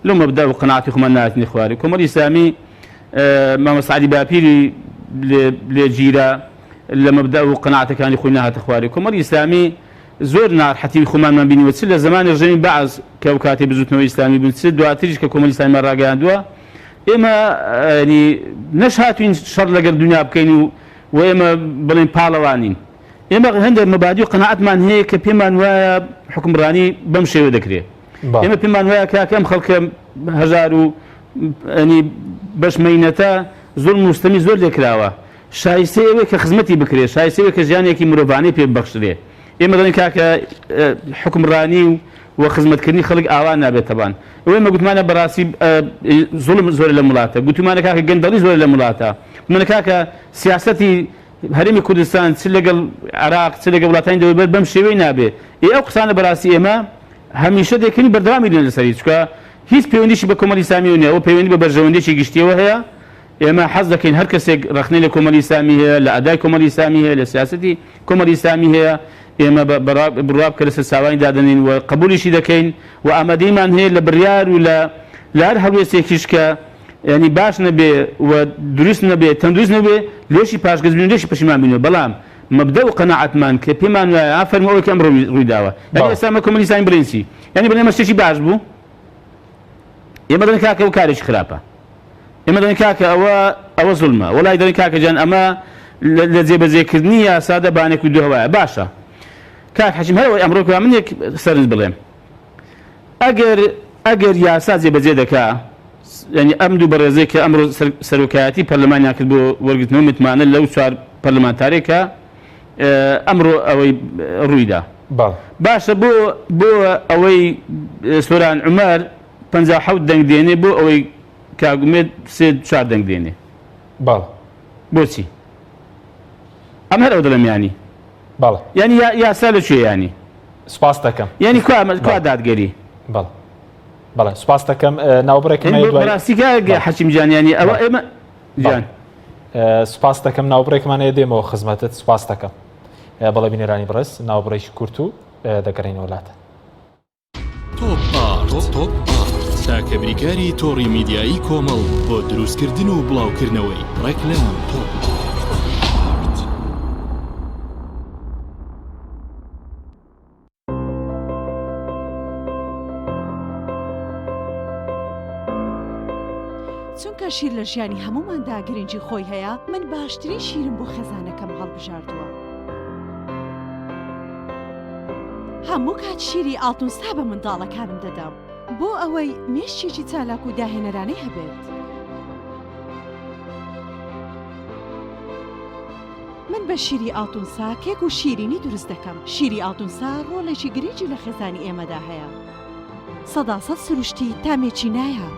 لەو مەبدا و قەناعەتی خۆمان ناتنی خوارد کۆمەڵی ئیسلامی مامۆستا عەلی باپیری لێ گیرە لە مەبدە و قەناعەتەکانی خۆی نهاتە خوارێ کۆمەڵی ئیسلامی زۆر ناڕەحەتی خۆمانمان بینیوە چ لە زمانی ڕژێمی بەعز کە ئەو کاتێ بزوتنەوەی ئیسلامی بوون چ دواتریش کە کۆمەڵی ئیسلامیمان ڕاگەیاندووە ئێمە نەش هاتوین شەڕ لەگەڵ دنیا بکەین و ئێمە بڵێن پاڵەوانین ئێمە هەندێک مەبادی و قەناعەتمان هەیە کە پێمان وایە حکومڕانی بەم شێوە دەکرێت ئێمە پێمان وایە کاکە ئەم خەڵکە هەژار و بەشمەینەتە زۆر مستەمی زۆر لێکراوە شایستەی ئەوەیە کە خزمەتی بکرێت شایستەی ئەوەیە کە ژیانێکی مرۆڤانەی پێ ببەخشرێ ئێمە دەڵێن کاکە حکومڕانی و خزمەتکردنی خەڵک ئاوا نابێتەبان ئەوەی مە گوتمانە بەڕاستی زوڵم زۆر لە وڵاتە گوتمانە کاکە گەندەڵی زۆر لە وڵاتە منە کاکە سیاسەتی هەرێمی کوردستان چ لەگەڵ عراق چ لەگەڵ وڵاتانی دەوروبەر بەم شێوەی نابێ ئەو قسانە بەڕاستی ئێمە هەمیشە دەکەنی بەردەوامی لێن لەسەری چکە هیچ پەیوەندیشی بە کۆمەڵی ئیسلامی نییە ئەو پەیوەندی بە بەرژەوەندێکی گشتیەوە هەیە ئێمە حەز دەکەین هەر کەسێک ڕخنەی لە کۆمەڵی ئیسلامی هەیە لە ئەدای کۆمەڵی ئیسلامی هەیە لە سیاسەتی کۆمەڵی ئیسلامی هەیە ئێمە بڕوا بکە لەسەر ساوانی دادەنین و قبولیشی دەکەین و ئامادەیمان هەیە لە بڕیار و لە هەر هەڵوێستێکیش کە ینی باش نەبێ و دروست نەبێ تەندروست نەبێ لێشی پاشگەزبین لێشی پەشیمان بینەوە بەڵام مەبدە و قەناعەتمان کە پێمان وایە ئافەرمەوەی کە ئەمڕۆ ڕوویداوە یعنی ئێستا ئێمە کۆمەڵی ئیسلامی بڵێنسی یعنی بڵێن ئێمە شتێکی باش بوو ئێمە دەڵێن کاکە ئەو کارێکی خراپە ئێمە دەڵێن کاکە ئەوە زوڵمە وەڵای دەڵێن کاکە جان ئەمە لە جێبەجێکردنی یاسادە بانێک و دووهەوایە باشە کاک حەشیم هەرەوەی ئەمڕۆ من یەک سەرنج بڵێم ئەگەر یاسا جێبەجێ دەکا ینی ئەم دوو بەڕێزەی کە ئەمڕۆ سەرۆکایەتی پەرلەمانیان کرد بۆ وەرگرتنەوە متمانە لەو چوار پەرلەمانتارێکە ئەمڕۆ ئەوەی ڕوویدا باشە بۆ ئەوەی سۆران عومەر 57 دەنگ دێنێ بۆ ئەوەی کاگومێت 3-4 دەنگ دێنێ بۆچی ئەم هەر ئەو دەڵێم ینی ینی یاسا لە کوێ ینی سوپاس دەکەم ینی کوا دادگەری بەڵێ سوپاس دەکەم ناوبڕێکم ڕاستیکە حەچیم جانیانی ئەوە ئێمە جان سوپاس دەکەم ناوبڕێکمان هەیە دێمەوە خزمەتت سوپاس دەکەم بەڵێ بینێرانی بڕێز ناوبڕێکی کورت و دەگەڕێنەوە وڵاتە تۆپ چاکە بریکاری تۆڕی میدیایی کۆمەڵ بۆ دروستکردن و بڵاوکردنەوەی ڕێکلام تۆپ چونکە شیر لە ژیانی هەموماندا گرنگی خۆی هەیە من باشترین شیرم بۆ خێزانەکەم هەڵبژاردووە هەموو کات شیری ئاڵتونستا بە منداڵەکانم دەدام بۆ ئەوەی مێشتێکی چالاک و داهێنەرانەی هەبێت من بە شیری ئاڵتونسا کێک و شیرینی دروست دەکەم شیری ئاڵتونسا ڕۆڵێکی گرنگی لە خێزانی ئێمەدا هەیە 100% سروشتی تامێکی نایە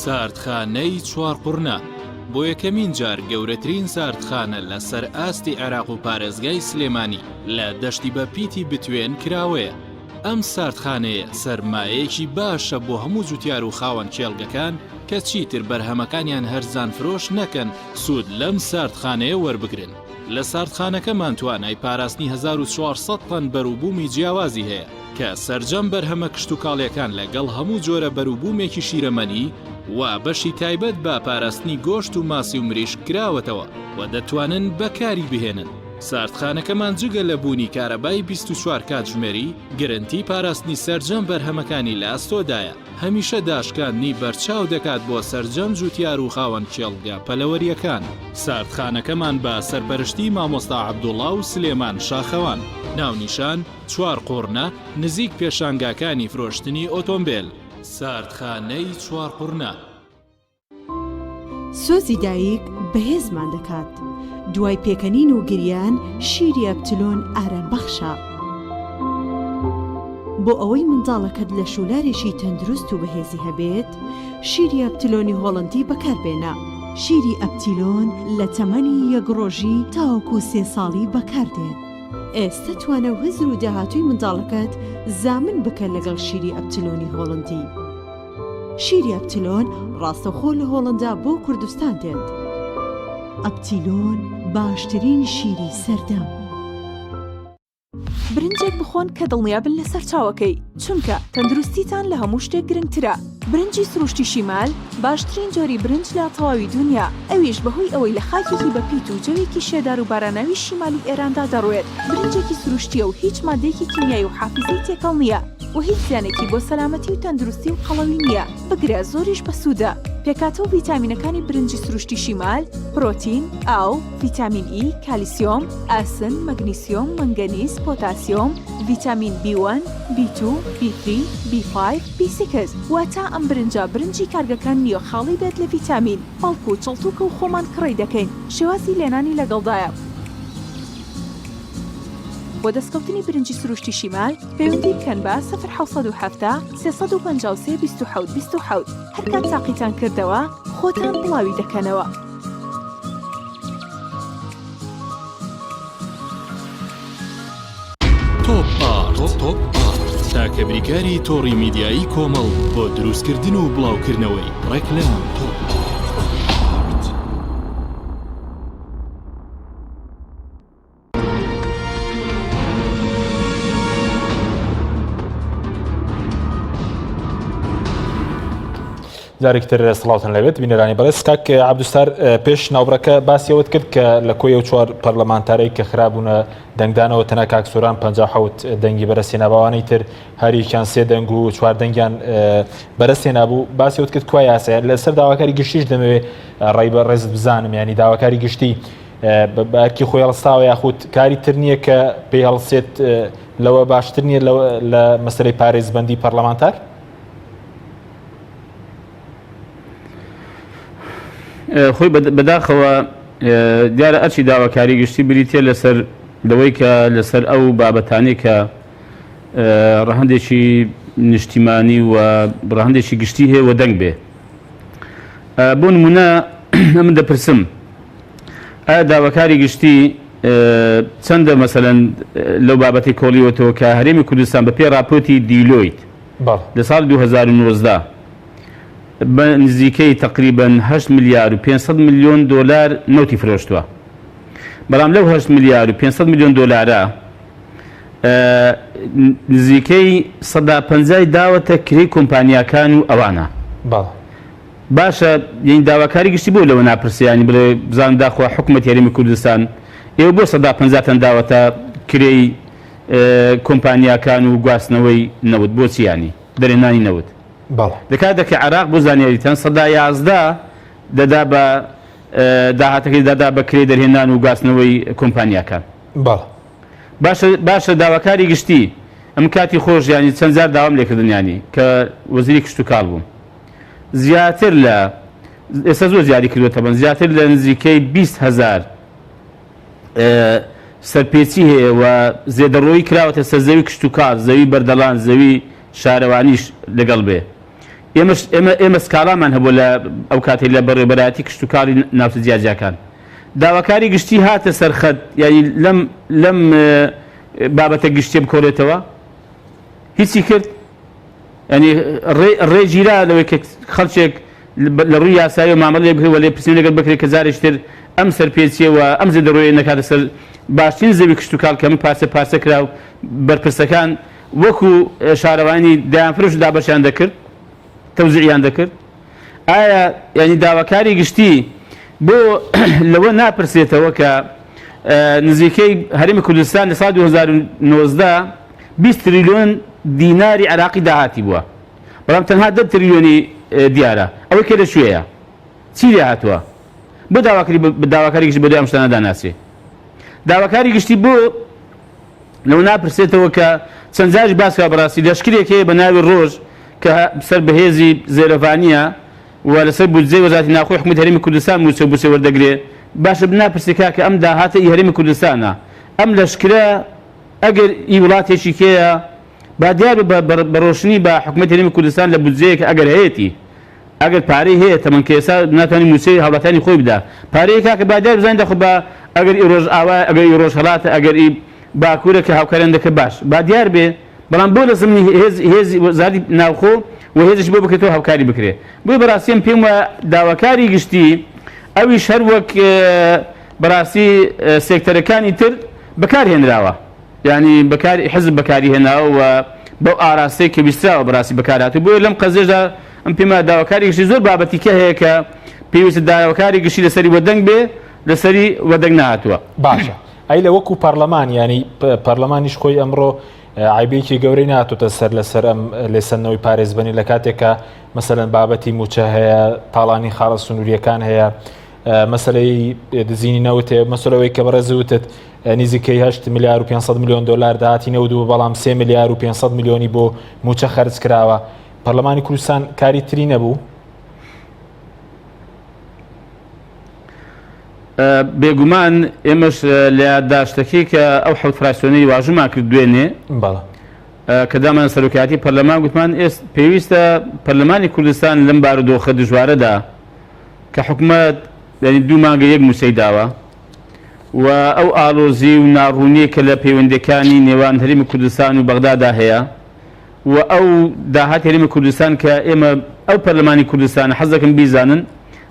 ساردخانەی چوارقورنە بۆ یەکەمین جار گەورەترین ساردخانە لە سەر ئاستی عێراق و پارێزگای سلێمانی لە دەشتی بە پیتی بتوێن کراوەیە ئەم ساردخانەیە سەرمایەیەکی باشە بۆ هەموو جوتیار و خاوەن کێڵگەکان کە چیتر بەرهەمەکانیان هەرزان فرۆش نەکەن سوود لەم ساردخانەیە وەربگرن لە ساردخانەکەمان توانای پاراستنی 1400 تەن بەرووبوومی جیاوازی هەیە کە سەرجەم بەرهەمە کشت و کاڵیەکان لەگەڵ هەموو جۆرە بەرووبوومێکی شیرەمەنی و بەشی تایبەت بە پاراستنی گۆشت و ماسی و مریشک کراوەتەوە و دەتوانن بەکاری بهێنن ساردخانەکەمان جگە لە بوونی کارەبای 24 کاتژمێری گرنتی پاراستنی سەرجەم بەرهەمەکانی لە ئاستۆدایە هەمیشە داشکاندنی بەرچاو دەکات بۆ سەرجەم جوتیار و خاوەن کێڵگا پەلەوەریەکان ساردخانەکەمان بە سەرپەرشتی مامۆستا عەبدوڵڵا و سلێمان شاخەوان ناونیشان چوارقورنە نزیک پێشانگاکانی فرۆشتنی ئۆتۆمبیل ساردخانەی چوارقورنە سۆزی دایک بەهێزمان دەکات دوای پێکەنین و گریان شیری ئەبتلۆن ئارامبەخشە بۆ ئەوەی منداڵەکەت لە شولارێکی تەندروست و بەهێزی هەبێت شیری ئەبتلۆنی هۆڵندی بەکاربێنە شیری ئەبتیلۆن لە تەمەنی 1 ڕۆژی تاوەکو 3 ساڵی بەکاردێت ئێستا توانە وەزر و داهاتووی منداڵەکەت زامن بکە لەگەڵ شیری ئەبتلۆنی هۆڵندی شیری ئەبتلۆن ڕاستەوخۆ لە هۆڵندا بۆ کوردستان دێت ئەبتیلۆن باشترین شیری سەردەم برنجە شتێک بخۆن کە دڵنیابن لەسەر چاوەکەی چونکە تەندروستیتان لە هەموو شتێک گرنگترە. برنجی سروشتی شیمال باشترین جۆری برنج لە تەواوی دنیا، ئەویش بەهۆی ئەوەی لە خاکێکی بەپیت و جەوێکی شێدار و باراناوی شیمالی ئێراندا دەڕوێت. برنجێکی سروشتیە و هیچ مادەیەکی کیمیایی و حافزەی تێکەڵ نییە و هیچ زیانێکی بۆ سەلامەتی و تەندروستی و قەڵەوی نییە. بگرە زۆریش بەسوودە. پێکاتە و ڤیتامینەکانی برنجی سروشتی شیمال پرۆتین، ئاو، ڤیتامین ئی، کالیسیۆم، ئاسن، مەگنیسیۆم، مەنگەنیز، پۆتاسیۆم، ڤیتامین B1، B2، B3، B5، B6 واتە ئەم برنجی کارگەکان نییە خاڵی بێت لە ڤیتامین، بەڵکو و چڵتوکە و خۆمان کڕی دەکەین. شێوازی لێنانی لەگەڵدایە. بۆ دەستکەوتنی برنجی سروشتی شیمال پەیوەندی بکەن بە 0حوسەد و 353 27 27 هەر کات تاقیتان کردەوە خۆتان بڵاوی دەکەنەوە. تۆپ ئارت تاکە بریکاری تۆڕی میدیایی کۆمەڵ بۆ دروستکردن و بڵاوکردنەوەی ڕێکلام تۆپ. جارێکتر سڵاوتان لەبێت بینەرانی بەڕێز کاک عەبدولستار پێش ناوبڕەکە باسیەوەت کرد کە لە کۆی ئەو 4 پەرلەمانتارەی کە خراببوونە دەنگدانەوە تەنها کاک سۆران 57 دەنگی بەرەستێنا بەوانەی تر هەریکیان 3 دەنگ و 4 دەنگیان بەرەستێنا بوو. باسیەوەت کرد کوای یاسایە لەسەر داواکاری گشتیش دەمەوێت ڕێی بە ڕێزت بزانم، ینی داواکاری گشتی بەرکی خۆی هەڵستاوە یاخود کاری تر نییە کە پێی هەڵسێت لەوە باشتر نییە لە مەسەلەی پارێزبەندی پەرلەمانتار؟ خۆی بەداخەوە دیارە ئەرچی داواکاری گشتی بریتێ لەسەر لەوەی کە لەسەر ئەو بابەتانی کە ڕەهەندێکی نیشتیمانی و ڕەهەندێکی گشتی هەیە و دەنگ بێ. بۆ نمونە من دەپرسم ئایا داواکاری گشتی چەندە مەسەلەن لەو بابەتی کۆڵیوەتەوە کە هەرێمی کوردستان بە پێ راپۆرتی دیلۆیت لە ساڵ 2019 بە نزیکەی تقریباً 8 ملیار و 500 میلیۆن دۆلار نەوتی فرۆشتووە. بەڵام لەو 8 ملیار و 500 میلیۆن دۆلارە نزیکەی 150 داوەتە کرێی کۆمپانیاکان و ئەوانە. باشە یعنی داواکاری گشتی بۆ لەوە ناپرسیانی بڵێ بزانم داخوا حکومەتی هەرێمی کوردستان ئێوە بۆ 150 تەن داوەتە کرێی کۆمپانیاکان و گواستنەوەی نەوت بۆ چیانی دەرێنانی نەوت. دەکات دەکە عراق بۆ زانیاریتان 111 دەدا بە داهاتەکەی دادا بە کرێ دەرهێنان و گواستنەوەی کۆمپانیاکان. باشە داواکاری گشتی ئەم کاتی خۆش ینی چەند جار داوام لێکردنیانی کە وەزیری کشت و کاڵ بووم زیاتر لە ئێستا زۆر زیادی کردوێتە بن زیاتر لە نزیکەی 20,000 سەرپێچی هەیە و زێدەڕۆیی کراوەتە سەر زەوی کشت و کار، زەوی بەردەڵان، زەوی شارەوانیش لەگەڵ بێ. ئێمە سکاڵامان هەبوو لە ئەو کاتی لە بەڕێبەرایەتی کشت و کاری ناوچە جیاجیەکان. داواکاری گشتی هاتە سەرخەت ینی لەم بابەتە گشتێ بکۆڵێتەوە هیچی کرد ینی ڕێگیرا لەوەی کە خەڵکێک لە ڕووی یاسایی و مامەڵێ بکرێ وە لێ پرسیون لەگەڵ بکرێت کە زارێکتر ئەم سەرپێچیەوە ئەم زێدەڕۆیە نەکاتە سەر باشترین زەوی کشت و کاڵ کە من پارچە کرا و بەرپرسەکان وەکو شارەوانی دایانفرۆش دابەشیان دەکرد تەوزیعیان دەکرد. ئایا ینی داواکاری گشتی بۆ لەوە ناپرسێتەوە کە نزیکەی هەرێمی کوردستان لە ساڵ 2019 20 تریلیۆن دیناری عراقی داهاتی بووە، بەڵام تەنها 10 تریلیۆنی دیارە. ئەوەی کە لەکوێیە چی لێ هاتووە؟ بۆ داواکاری گشتی بۆ دوای ئەم شتانە داناسێ. داواکاری گشتی بۆ لەوە ناپرسێتەوە کە چەند جاریش باسکە بەڕاستی لەشکرێک هەیە بە ناوی ڕۆژ کە سەر بەهێزی زێرەڤانیە و لەسەر بودجەی وەزارەتی ناوخۆی حکومەتی هەرێمی کوردستان بوسێ وەردەگرێ. باشە بناپرسێکا کە ئەم داهاتە ئی هەرێمی کوردستانە ئەم لەشکرە ئەگەر ئی وڵاتێکی کێیە با دیار بە ڕۆشنی بە حکومەتی هەرێمی کوردستان لە بودجەیەک ئەگەر هەیەی ئەگەر پارەی هەیە تەمەن کە ئێستا ناتوانانی موسەی هەوڵاتانی خۆی بدا پارەیە کاکە با دیار بزانین دەخۆ بە ئەگەر ئی ڕۆژ ئاوا ئەگەر ئی ڕۆژ هەڵاتە ئەگەر ئی باکوورە کە هاوکاریان دەکە باش با دیار بێ، بەڵام بۆ لە زمانی هێزی وەزارەتی ناوخۆ و هێزش بۆ بکرێتەوە هاوکاری بکرێ. بۆی بەڕاستیم پێم وە داواکاری گشتی ئەویش هەر وەک بەڕاستی سێکتەرەکانی تر بەکارهێنراوە ینی بەکاری حزب بەکاری هێناوە و بەو ئاراستەی کە بیستراوە بەڕاستی بەکارهاتوو بۆیە لەم قەزێژدا ئەم پێما داواکاری گشتی زۆر بابەتی کە هەیە کە پێویستە داواکاری گشتی لەسەری وەدەنگ بێ لەسەری وەدەنگ نهاتووە. باشە ئەی لە وەکو پەرلەمان ینی پەرلەمانیش خۆی ئەمڕۆ عیبێکی گەورەی ناتوتە سەر لەسەر ئەم لێسەنەوەی پارێزبنی لە کاتێکە مەسەلەن بابەتی موچە هەیە تاڵانی خاڵە سنووریەکان هەیە مەسلەی دزینی نەوت هەیە مەسلەوەی کە بەڕێزوتت نزیکەی 8 میلیار و 500 میلیۆن دلار داهاتی نەودوو بەڵام 3 میلیار و 500 میلیۆنی بۆ موچە خەرج کراوە پەرلەمانی کوردستان کاری تری نەبوو. بێگومان ئێمەش لە یادداشتەکەی کە ئەو حەوت فراکسیۆنەی واژومان کرد دوێنێ کە دامان سەرۆکایەتی پەرلەمان گوتمان پێویستە پەرلەمانی کوردستان لەم بارودۆخە دژوارەدا کە حکومەت ینی 2 مانگە یەک موسەی داوە و ئەو ئاڵۆزی و ناڕوونیە کە لە پەیوەندەکانی نێوان هەرێمی کوردستان و بەغدادا هەیە و ئەو داهات هەرێمی کوردستان کە ئێمە ئەو پەرلەمانی کوردستان حەز دەکەم بیزانن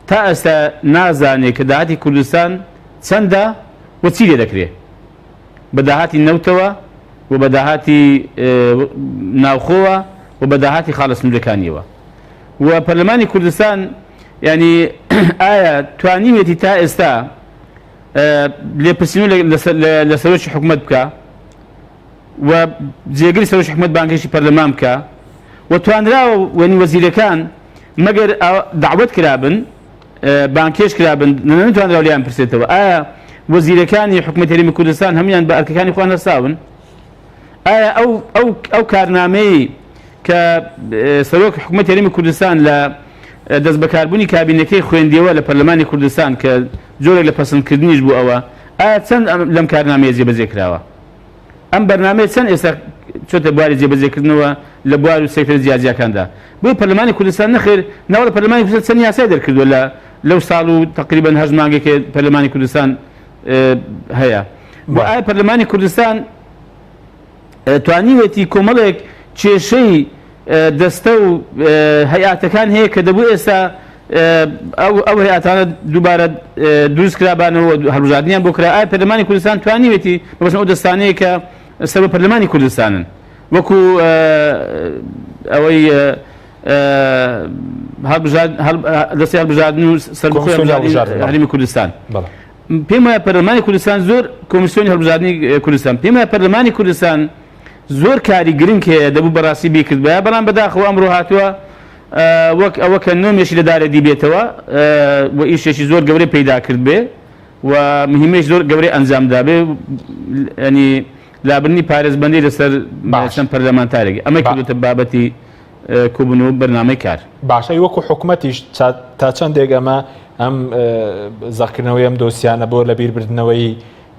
تا ئێستا نازانێت کە داهاتی کوردستان چەندە و چی لێ دەکرێت بە داهاتی نەوتەوە و بە داهاتی ناوخۆوە و بە داهاتی خاڵە سنوورەکانیەوە و پەرلەمانی کوردستان ینی ئایا توانیوێتی تا ئێستا لێپرسینەوە لە سەرۆکی حکومەت بکە و جێگەری سەرۆکی حکومەت بانگێشی پەرلەمان بکە و توانراوە وەنی وەزیرەکان مەگەر داوەت کرابن بانکێش کرابن نەتوانراوە لیان پرسێتەوە ئایا وەزیرەکانی حکومەت هەرێمی کوردستان هەمویان بە ئەرکەکانی خۆیان هەساون ئایا ئەو کارنامەی کە سەرۆک حکومەت هەرێمی کوردستان لە دەست بەکاربوونی کابینەکەی خوێندیەوە لە پەرلەمانی کوردستان کە جۆرێک لە پەسەندکردنیش بوو ئەوە ئایا چەند لەم کارنامەیە جێبەجێ کراوە ئەم بەرنامەیە چەند ئێستا چۆتە بواری جێبەجێکردنەوە لە بوار و سێکتەر جیاجیەکاندا بۆی پەرلەمانی کوردستان نەخێر ناوە لە پەرلەمانی کوردستان چەند یاسای دەرکردووە لەو ساڵ و تقریبا 8 مانگێکە پەرلەمانی کوردستان هەیە بۆ ئایا پەرلەمانی کوردستان توانیوێتی کۆمەڵێک کێشەی دەستە و هەیئاتەکان هەیە کە دەبوو ئێستا ئەو هەیئاتانە دووبارە دروست کرابانەوە هەڵبژاردنیان بۆ کرا ئایا پەرلەمانی کوردستان توانیوێتی بەبەستن ئەو دەستانەیە کە سەر بە پەرلەمانی کوردستانن وەکو ئەوەی دەستی هەڵبژاردن و سەربەخۆی هەرێمی کوردستان پێم وایە پەرلەمانی کوردستان زۆر کۆمیسیۆنی هەڵبژاردنی کوردستان پێم وایە پەرلەمانی کوردستان زۆر کاری گرنگ هەیە دەبوو بەڕاستی بیکرد بە بەڵام بەداخەوە ئەمڕۆ هاتووە وەک ئەوە کە نۆمێشی لە دارێدی بێتەوە و ئیشێکی زۆر گەورەی پەیدا کرد بێ و مهمەش زۆر گەورەی ئەنجامدا بێ ینی لابرنی پارێزبەندی لەسەر چەند پەرلەمانتارێکی ئەمە کردوتە بابەتی کوبن و بەرنامەی کار باشەی وەکو حکوومەتیش تا چەندێک ئەمە ئەم زەقکردنەوەی ئەم دۆسیانە بۆ لە بیربردنەوەی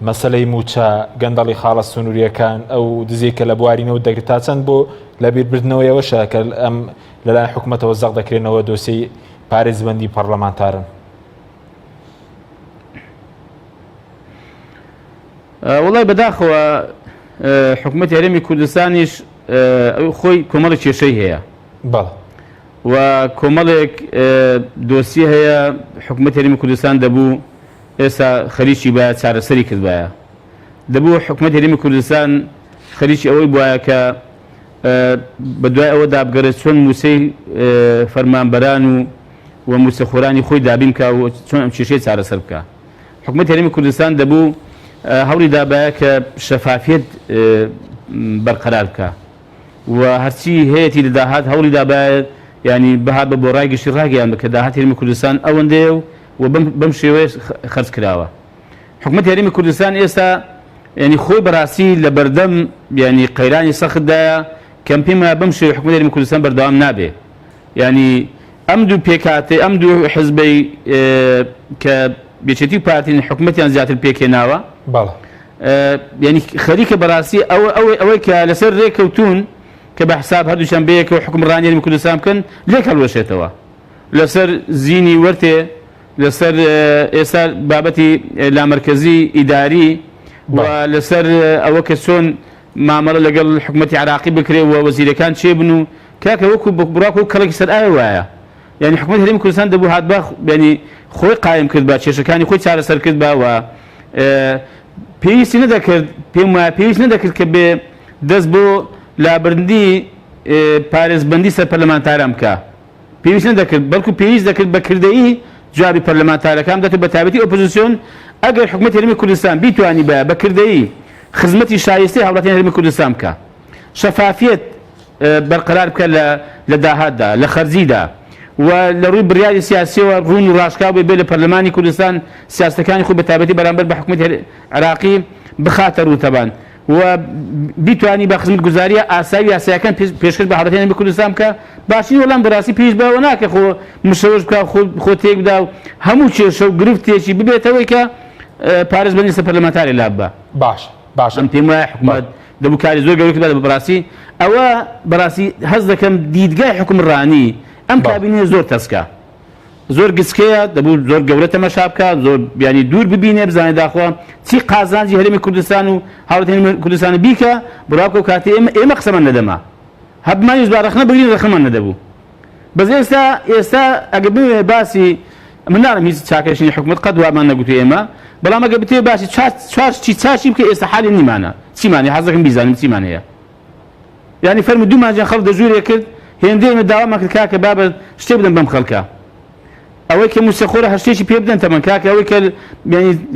مەسلەی موچە گەندەڵی خاڵە سنووریەکان ئەو دزێکە لە بوارینەوە دەگرێت تا چەند بۆ لە بیربردنەوەیەوەشە کە ئەم لەلایەن حکوومەتەوە زەق دەکرێنەوە دۆسی پارێزبەندی پەرلەمانتارن. وڵای بەداخەوە حکوومەتی هەرێمی کوردستانیش خۆی کۆمەڵی کێشەی هەیە و کۆمەڵێک دۆسی هەیە حکوومەتی هەرێمی کوردستان دەبوو ئێستا خەریکی بە چارەسەری کردبایە دەبوو حکوومەتی هەرێمی کوردستان خەریکی ئەوەی بواە کە بە دوای ئەوە دابگەڕێت چۆن موسەی فەرمانبەران و موسەخۆرانی خۆی دابین بکە و چۆن ئەم کێشەی چارەسەر بکە حکوومەتی هەرێمی کوردستان دەبوو هەوڵی دابایە کە شەفافیت بەرقەرار بکە و هەرچی هەیەی لە داهات هەوڵی دابایە ینی بەهات بە بۆ ڕای گشتی ڕاگەیان بکە داهات هەرێمی کوردستان ئەوەندەیە و بەم شێوەیە خەرج کراوە حکوومەتی هەرێمی کوردستان ئێستا ینی خۆی بەڕاستی لە بەردەم ینی قەیرانی سەختدایە کەم پێم وایە بەم شێوەیە حکوومەتی هەرێمی کوردستان بەردەوام نابێ ینی ئەم دوو پێکاتێ ئەم دوو حزبەی کە بێچێتی و پارتین حکوومەتیان زیاتر پێکێناوە ینی خەریکە بەڕاستی ئەوەی کە لەسەر ڕێکەوتون کە بە حساب هەردووشان بەیەکەوە حکومڕانی هەرێمی کوردستان بکەن لێک هەڵوەشێتەوە لەسەر زیینی وەرتێ لەسەر ئێستا بابەتی لامەرکەزی ئیداری و لەسەر ئەوە کە چۆن مامەڵە لەگەڵ حکوومەتی عراقی بکرێ و وەزیرەکان چێ بن و کاکە وەکو بڕاک و کەڵێکی سەر ئاوە وایە ینی حکوومەتی هەرێمی کوردستان دەبوو هاتبا ینی خۆی قایم کرد بە کێشەکانی خۆی چارەسەر کرد بە و پێویستی نەدەکرد پێم وایە پێویست نەدەکرد کە بێ دەست بۆ لابردنی پارێزبەندی سەر پەرلەمانتاران بکە پێویست نەدەکرد بەڵکو پێویست دەکرد بە کردەیی جوابی پەرلەمانتارەکان دەتو بە تایبەتی ئۆپۆزیسیۆن ئەگەر حکومەتی هەرێمی کوردستان بیتوانی بە کردەیی خزمەتی شایستەی هاوڵاتیانی هەرێمی کوردستان بکە شەفافیت بەرقەرار بکە لە داهاتدا لە خەرجیدا و لە ڕووی بڕیاری سیاسیەوە ڕوون و ڕاشکاو بێ لە پەرلەمانی کوردستان سیاستەکانی خۆی بە تایبەتی بەرامبەر بە حکومەتی عێراقی بخاتە ڕووتەبان و بیتوانی بە خزمەت گوزاریە ئاسایی یاساییەکان پێشکەش بە هاوڵاتیانی هەرێمی کوردستان بکە باشی وەڵام بەڕاستی پێش بەوە ناکە مشەوەش بکە خۆ تێک بدا و هەموو کێشە و گرفتێکی ببێتەوەی کە پارێزبەندی سەر پەرلەمانتاری لاب بە باش ئەم پێم وایە حکومەت دەبوو کاری زۆر گەورەی کرد بەڕاستی ئەوە بەڕاستی هەست دەکەم دیدگای حکومڕانی ئەم کابینێ زۆر تەسکە زۆر گسکەیە دەبوو زۆر گەورە تەماشا بکە زۆر بیانی دوور ببینێ بزانێت داخوا چی قازانجی هەرێمی کوردستان و هاوڵاتیانی کوردستان بیکە بڕاوکە و کاتێ ئێمە قسەمان نەدەما هەبمانی زبارەخنە بگرین ڕەخنەمان نەدەبوو بەس ئێستا ئەگە بوێ باسی من نارم هیچ چاکەشینی حکومەت قەت وامان نەگوتو ئێمە بەڵام ئەگە بتێ باسی چاچی بکە ئێستا حالی نیمانە چیمانێ حەز دەکەم بیزانم چیمان هەیە یعنی فەرمی دوومانجیان خەڵک دەژورێ کرد هێندەی ئێمە داوامان کرد کاکە بابە شتێ بدەن بەم خەڵکە ئەوەی کە موسەخۆرە هەشتێکی پێ بدەن تەمەن کاکە ئەوەی کە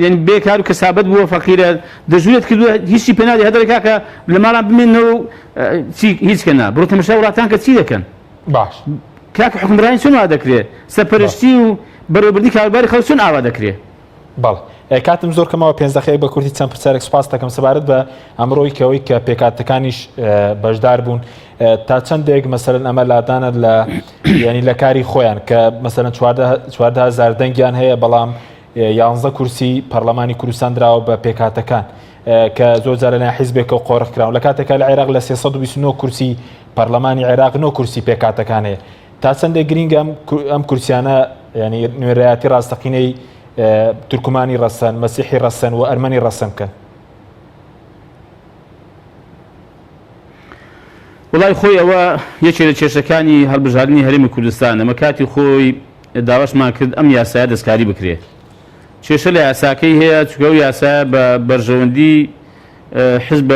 یعنی بێکار و کەسابەت بووە فەقیرە دەژورێت کردووە هیچی پێ نادێ هەدەڵێ کاکە لە ماڵان بمێنەوە هیچ کەنا بڕۆ تەماشا وڵاتان کە چی دەکەن باش کاکە حکومڕانی چۆن وا دەکرێت سەرپەرشتی و بەڕێوەبردنی کاروباری خەڵک چۆن ئاوا دەکرێت بەڵێ کاتم زۆر کەمەوە 5 دقەیەک بە کورتی چەند پرسیارێک سوپاس دەکەم سەبارەت بە ئەمڕۆی کەوەی کە پێکهاتەکانیش بەشدار بوون تا چەندێک مەسەرەن ئەمە لادانە لە ینی لە کاری خۆیان کە مەسەرەن 14,000 دەنگیان هەیە بەڵام 11 کورسی پەرلەمانی کوردستان دراوە بە پێکهاتەکان کە زۆر جارە لە حیزبێکە و قۆڕق کراون لە کاتێکا لە عێراق لە 329 کورسی پەرلەمانی عێراق 9 کورسی پێکهاتەکان هەیە تا چەندێک گرینگە ئەم کورسیانە ینی نوێڕایەتی ڕاستەقینەی تورکمانی ڕەسەن مەسیحی ڕەسەن و ئەرمەنی ڕەسەن بکەن وڵای خۆی ئەوە یەکێک لە کێشەکانی هەڵبژاردننی هەرێمی کوردستان ئەمە کاتی خۆی داواشمان کرد ئەم یاسایە دەستکاری بکرێت کێشە لە یاساکەی هەیە چکە و یاسایە بە بەرژەوەندی حزب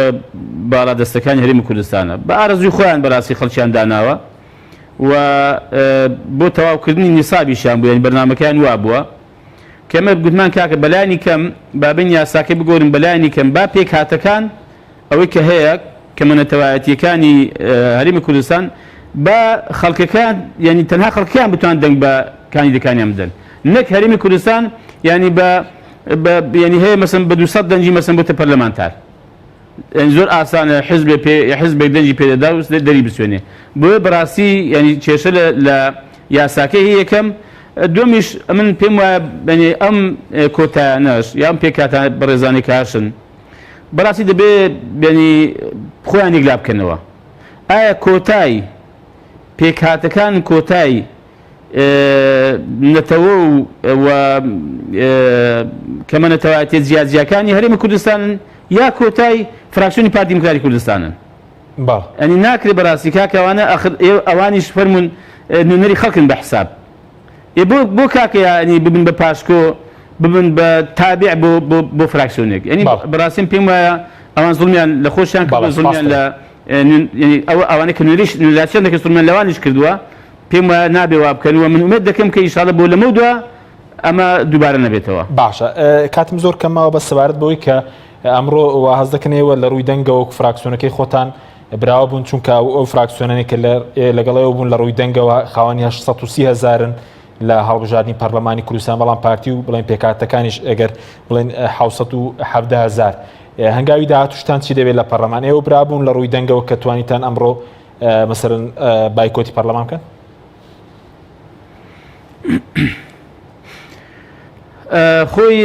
باڵادەستەکانی هەرێمی کوردستانە بە ئارەزوی خۆیان بەڕاستی خەڵکیان داناوە و بۆ تەواوکردنی نیسابیشیان بوو یعنی بەرنامەکەیان وا بووە کەمە گوتمان کاکە بەلایانی کەم بابین یاساکەی بگۆرن بەلایانی کەم با پێکهاتەکان ئەوەی کە هەیە کە منەتەوایەتیەکانی هەرێمی کوردستان بە خەڵکەکان ینی تەنها خەڵکیان بتوان دەنگ بە کاندیدەکانیان بدەن نەک هەرێمی کوردستان ینی ینی هەیە مەسەن بە 200 دەنگی مەسەن بۆتە پەرلەمانتار زۆر ئاسانە حزبێک دەنگی پێدەدا و دەری بسوێنێ بۆیە بەڕاستی ینی کێشە لە یاساکەی هەیە یەکەم دومیش من پێم وایە بەنێ ئەم کۆتایانەش یا ئەم پێکاتە بەڕێزانی کاشن بەڕاستی دەبێت بینی خۆیان ئیگلا بکەنەوە ئایا کۆتای پێکهاتەکان کۆتای نەتەوە و کەمە نەتەوایەتیە جیاجیەکانی هەرێمی کوردستانن یا کۆتای فراکسیۆنی پارتی دیموکراتی کوردستانن ئەنی ناکرێت بەڕاستی کاکەوانە ئەوانیش فەرمونون نوێنەری خەڵکن بە حساب بۆ کاکە ینی ببن بە پاشکۆ ببن بە تابع بۆ فراکسیۆنێک ینی بەڕاستیم پێم وایە ئەوان زوڵمیان لە خۆشیان کردووە زوڵمیان لە ئەوانەی کە نوێنەرچیان دەکەن زوڵمیان لەوانیش کردووە پێم وایە نابێ وا بکەنەوە من ئومێد دەکەم کە ئینشاڵڵا بۆ لەمە دووە ئەمە دووبارە نەبێتەوە باشە کاتم زۆر کەمەوە بە سەبارەت بەوەی کە ئەمڕۆ واهەز دەکەنەوە لە ڕووی دەنگەوە و فراکسیۆنەکەی خۆتان براوە بوون چونکە ئەو فراکسیۆنانێک کە لەگەڵەوە بوون لە ڕووی دەنگەوە خاوەنی 830,000 لە هەڵبژاردننی پەرلەمانی کوردستان بەڵام پارتی و بڵێن پێکاتەکانیش ئەگەر بڵێن 770,000 هەنگاوی داهاتوشتان چی دەوێت لە پەرلەمان ئێوە برابوون لە ڕووی دەنگەوە کە توانیتان ئەمڕۆ مەسەرەن بایکۆتی پەرلەمان بکەن خۆی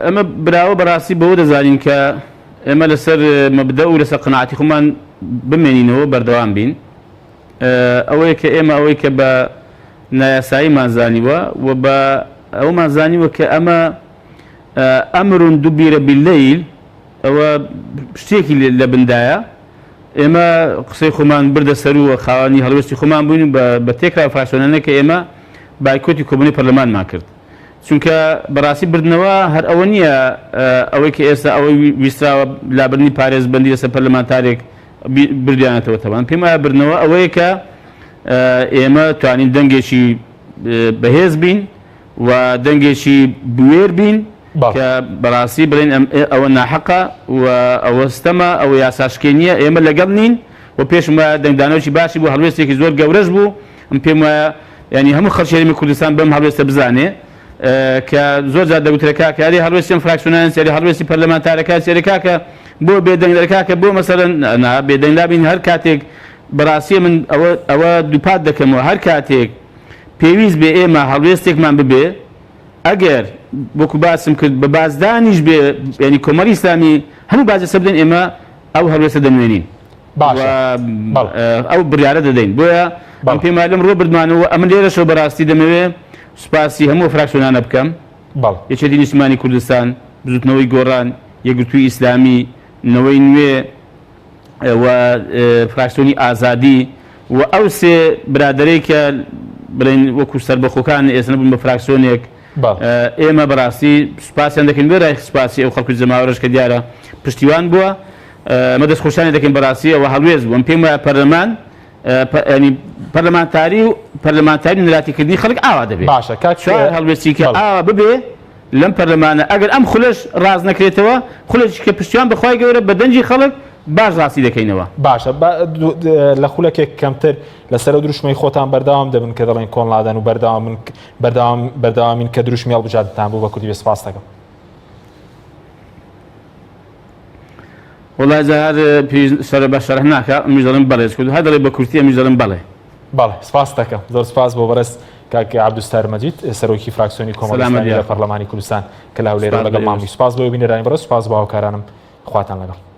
ئەمە براوە بەڕاستی بەوە دەزانین کە ئێمە لەسەر مەبدە و لەسەر قەناعەتی خۆمان بمێنینەوە بەردەوام بین ئەوەیە کە ئێمە ئەوەی کە بە نایاساییمان زانیوە و بە ئەومان زانیوە کە ئەمە ئەمرون دووبیرە باللەیل ئەوە شتێکی لە بندایە ئێمە قسەی خۆمان بردە سەرووە خاوەنی هەڵوێستی خۆمان بووین بە تێکرا فراکسیۆنانە کە ئێمە بایکۆتی کۆبوونی پەرلەمانمان کرد چونکە بەڕاستی بردنەوە هەر ئەوە نییە ئەوەی کە ئێستا ئەوەی ویستراوە لابردنی پارێزبەندی لەسەر پەرلەمانتارێک بردیانێتەوە تەوان پێم وایە بردنەوە ئەوەیە کە ئێمە توانین دەنگێکی بەهێز بین و دەنگێکی بوێر بین کە بەڕاستی بڵێن ئەوە ناحەقە و ئەوە ستەمە ئەوە یاساشکێ نییە ئێمە لەگەڵ نین و پێشم وایە دەنگدانەوەی باشی بوو هەڵوێستێکی زۆر گەورەش بوو ئەم پێم وایە ینی هەموو خەڵکی کوردستان بەم هەڵوێستە بزانێ کە زۆر جار دەگوترێت کاکە یاری هەڵوێستیان فراکسیۆنان سێری هەڵوێستی پەرلەمانتارەکە سێری کاکە بۆ بێدەنگەکە بۆ مەسەرەن بێدەنگدابین هەر کاتێک بەڕاستی من ئەوە دووپات دەکەمەوە هەر کاتێک پێویست بێ ئێمە هەڵوێستێکمان ببێ ئەگەر وەکو باسم کرد بە بازدانیش بێ ینی کۆمەڵی ئیسلامی هەموو بازە سەبدەن ئێمە ئەو هەڵوێستە دەمێنین ئەو بڕیارە دەدەین بۆیە پێم وایە لەم ڕۆ بردمانەوە ئەمە لێرەشەوە بەڕاستی دەمەوێت سوپاسی هەموو فراکسیۆنانە بکەم یەکێتی نیشتیمانی کوردستان بزوتنەوەی گۆڕان یەکگرتووی ئیسلامی نەوەی نوێ و فراکسیۆنی ئازادی و ئەو سێ برادەرەی کە بڵێن وەکو سەربەخۆکان ئێستا نەبوون بە فراکسیۆنێک ئێمە بەڕاستی سوپاسیان دەکەین بێرای سوپاسی ئەو خەڵکی جەماوەرەش کە دیارە پشتیوان بووە ئەمە دەستخۆشانی دەکەین بەڕاستی ئەوە هەڵوێز بوو ئەم پێم وایە پەرلەمان ینی پەرلەمانتاری و پەرلەمانتاری نراتیکردنی خەڵک ئاوا دەبێت باشە هەڵوێستی کە ئاوا ببێ لەم پەرلەمانە ئەگەر ئەم خولەش ڕاز نەکرێتەوە خولەکی کە پشتیوان بەخوای گەورە بە دەنجی خەڵک باش ڕاستی دەکەینەوە باشە لە خولەکێک کەمتر لەسەر دروشمەی خۆتان بەرداوام دەبن کە دەڵێن کۆنڵادەن و بەرداوامین کە دروشمی هەڵبژاردنتان بوو بە کوردی بێ سپاس دەکەم وڵای جار سەر بە شەرح ناکە ئەمیش دەڵێن بەڵێ کرد هەر دەڵێ بە کورتی ئەمیش دەڵێن بەڵێ بەڵێ سپاس دەکەم زۆر سپاس بۆ بەڕێز کاکە عەبدولستار مەجید سەرۆکی فراکسیۆنی کۆمەڵی لە پەرلەمانی کوردستان کە لاولێرە لەگەڵ مامی سپاس بۆ بینەرانی بەڕێز سپاس بۆ هاوکارانم خواتان لەگەڵ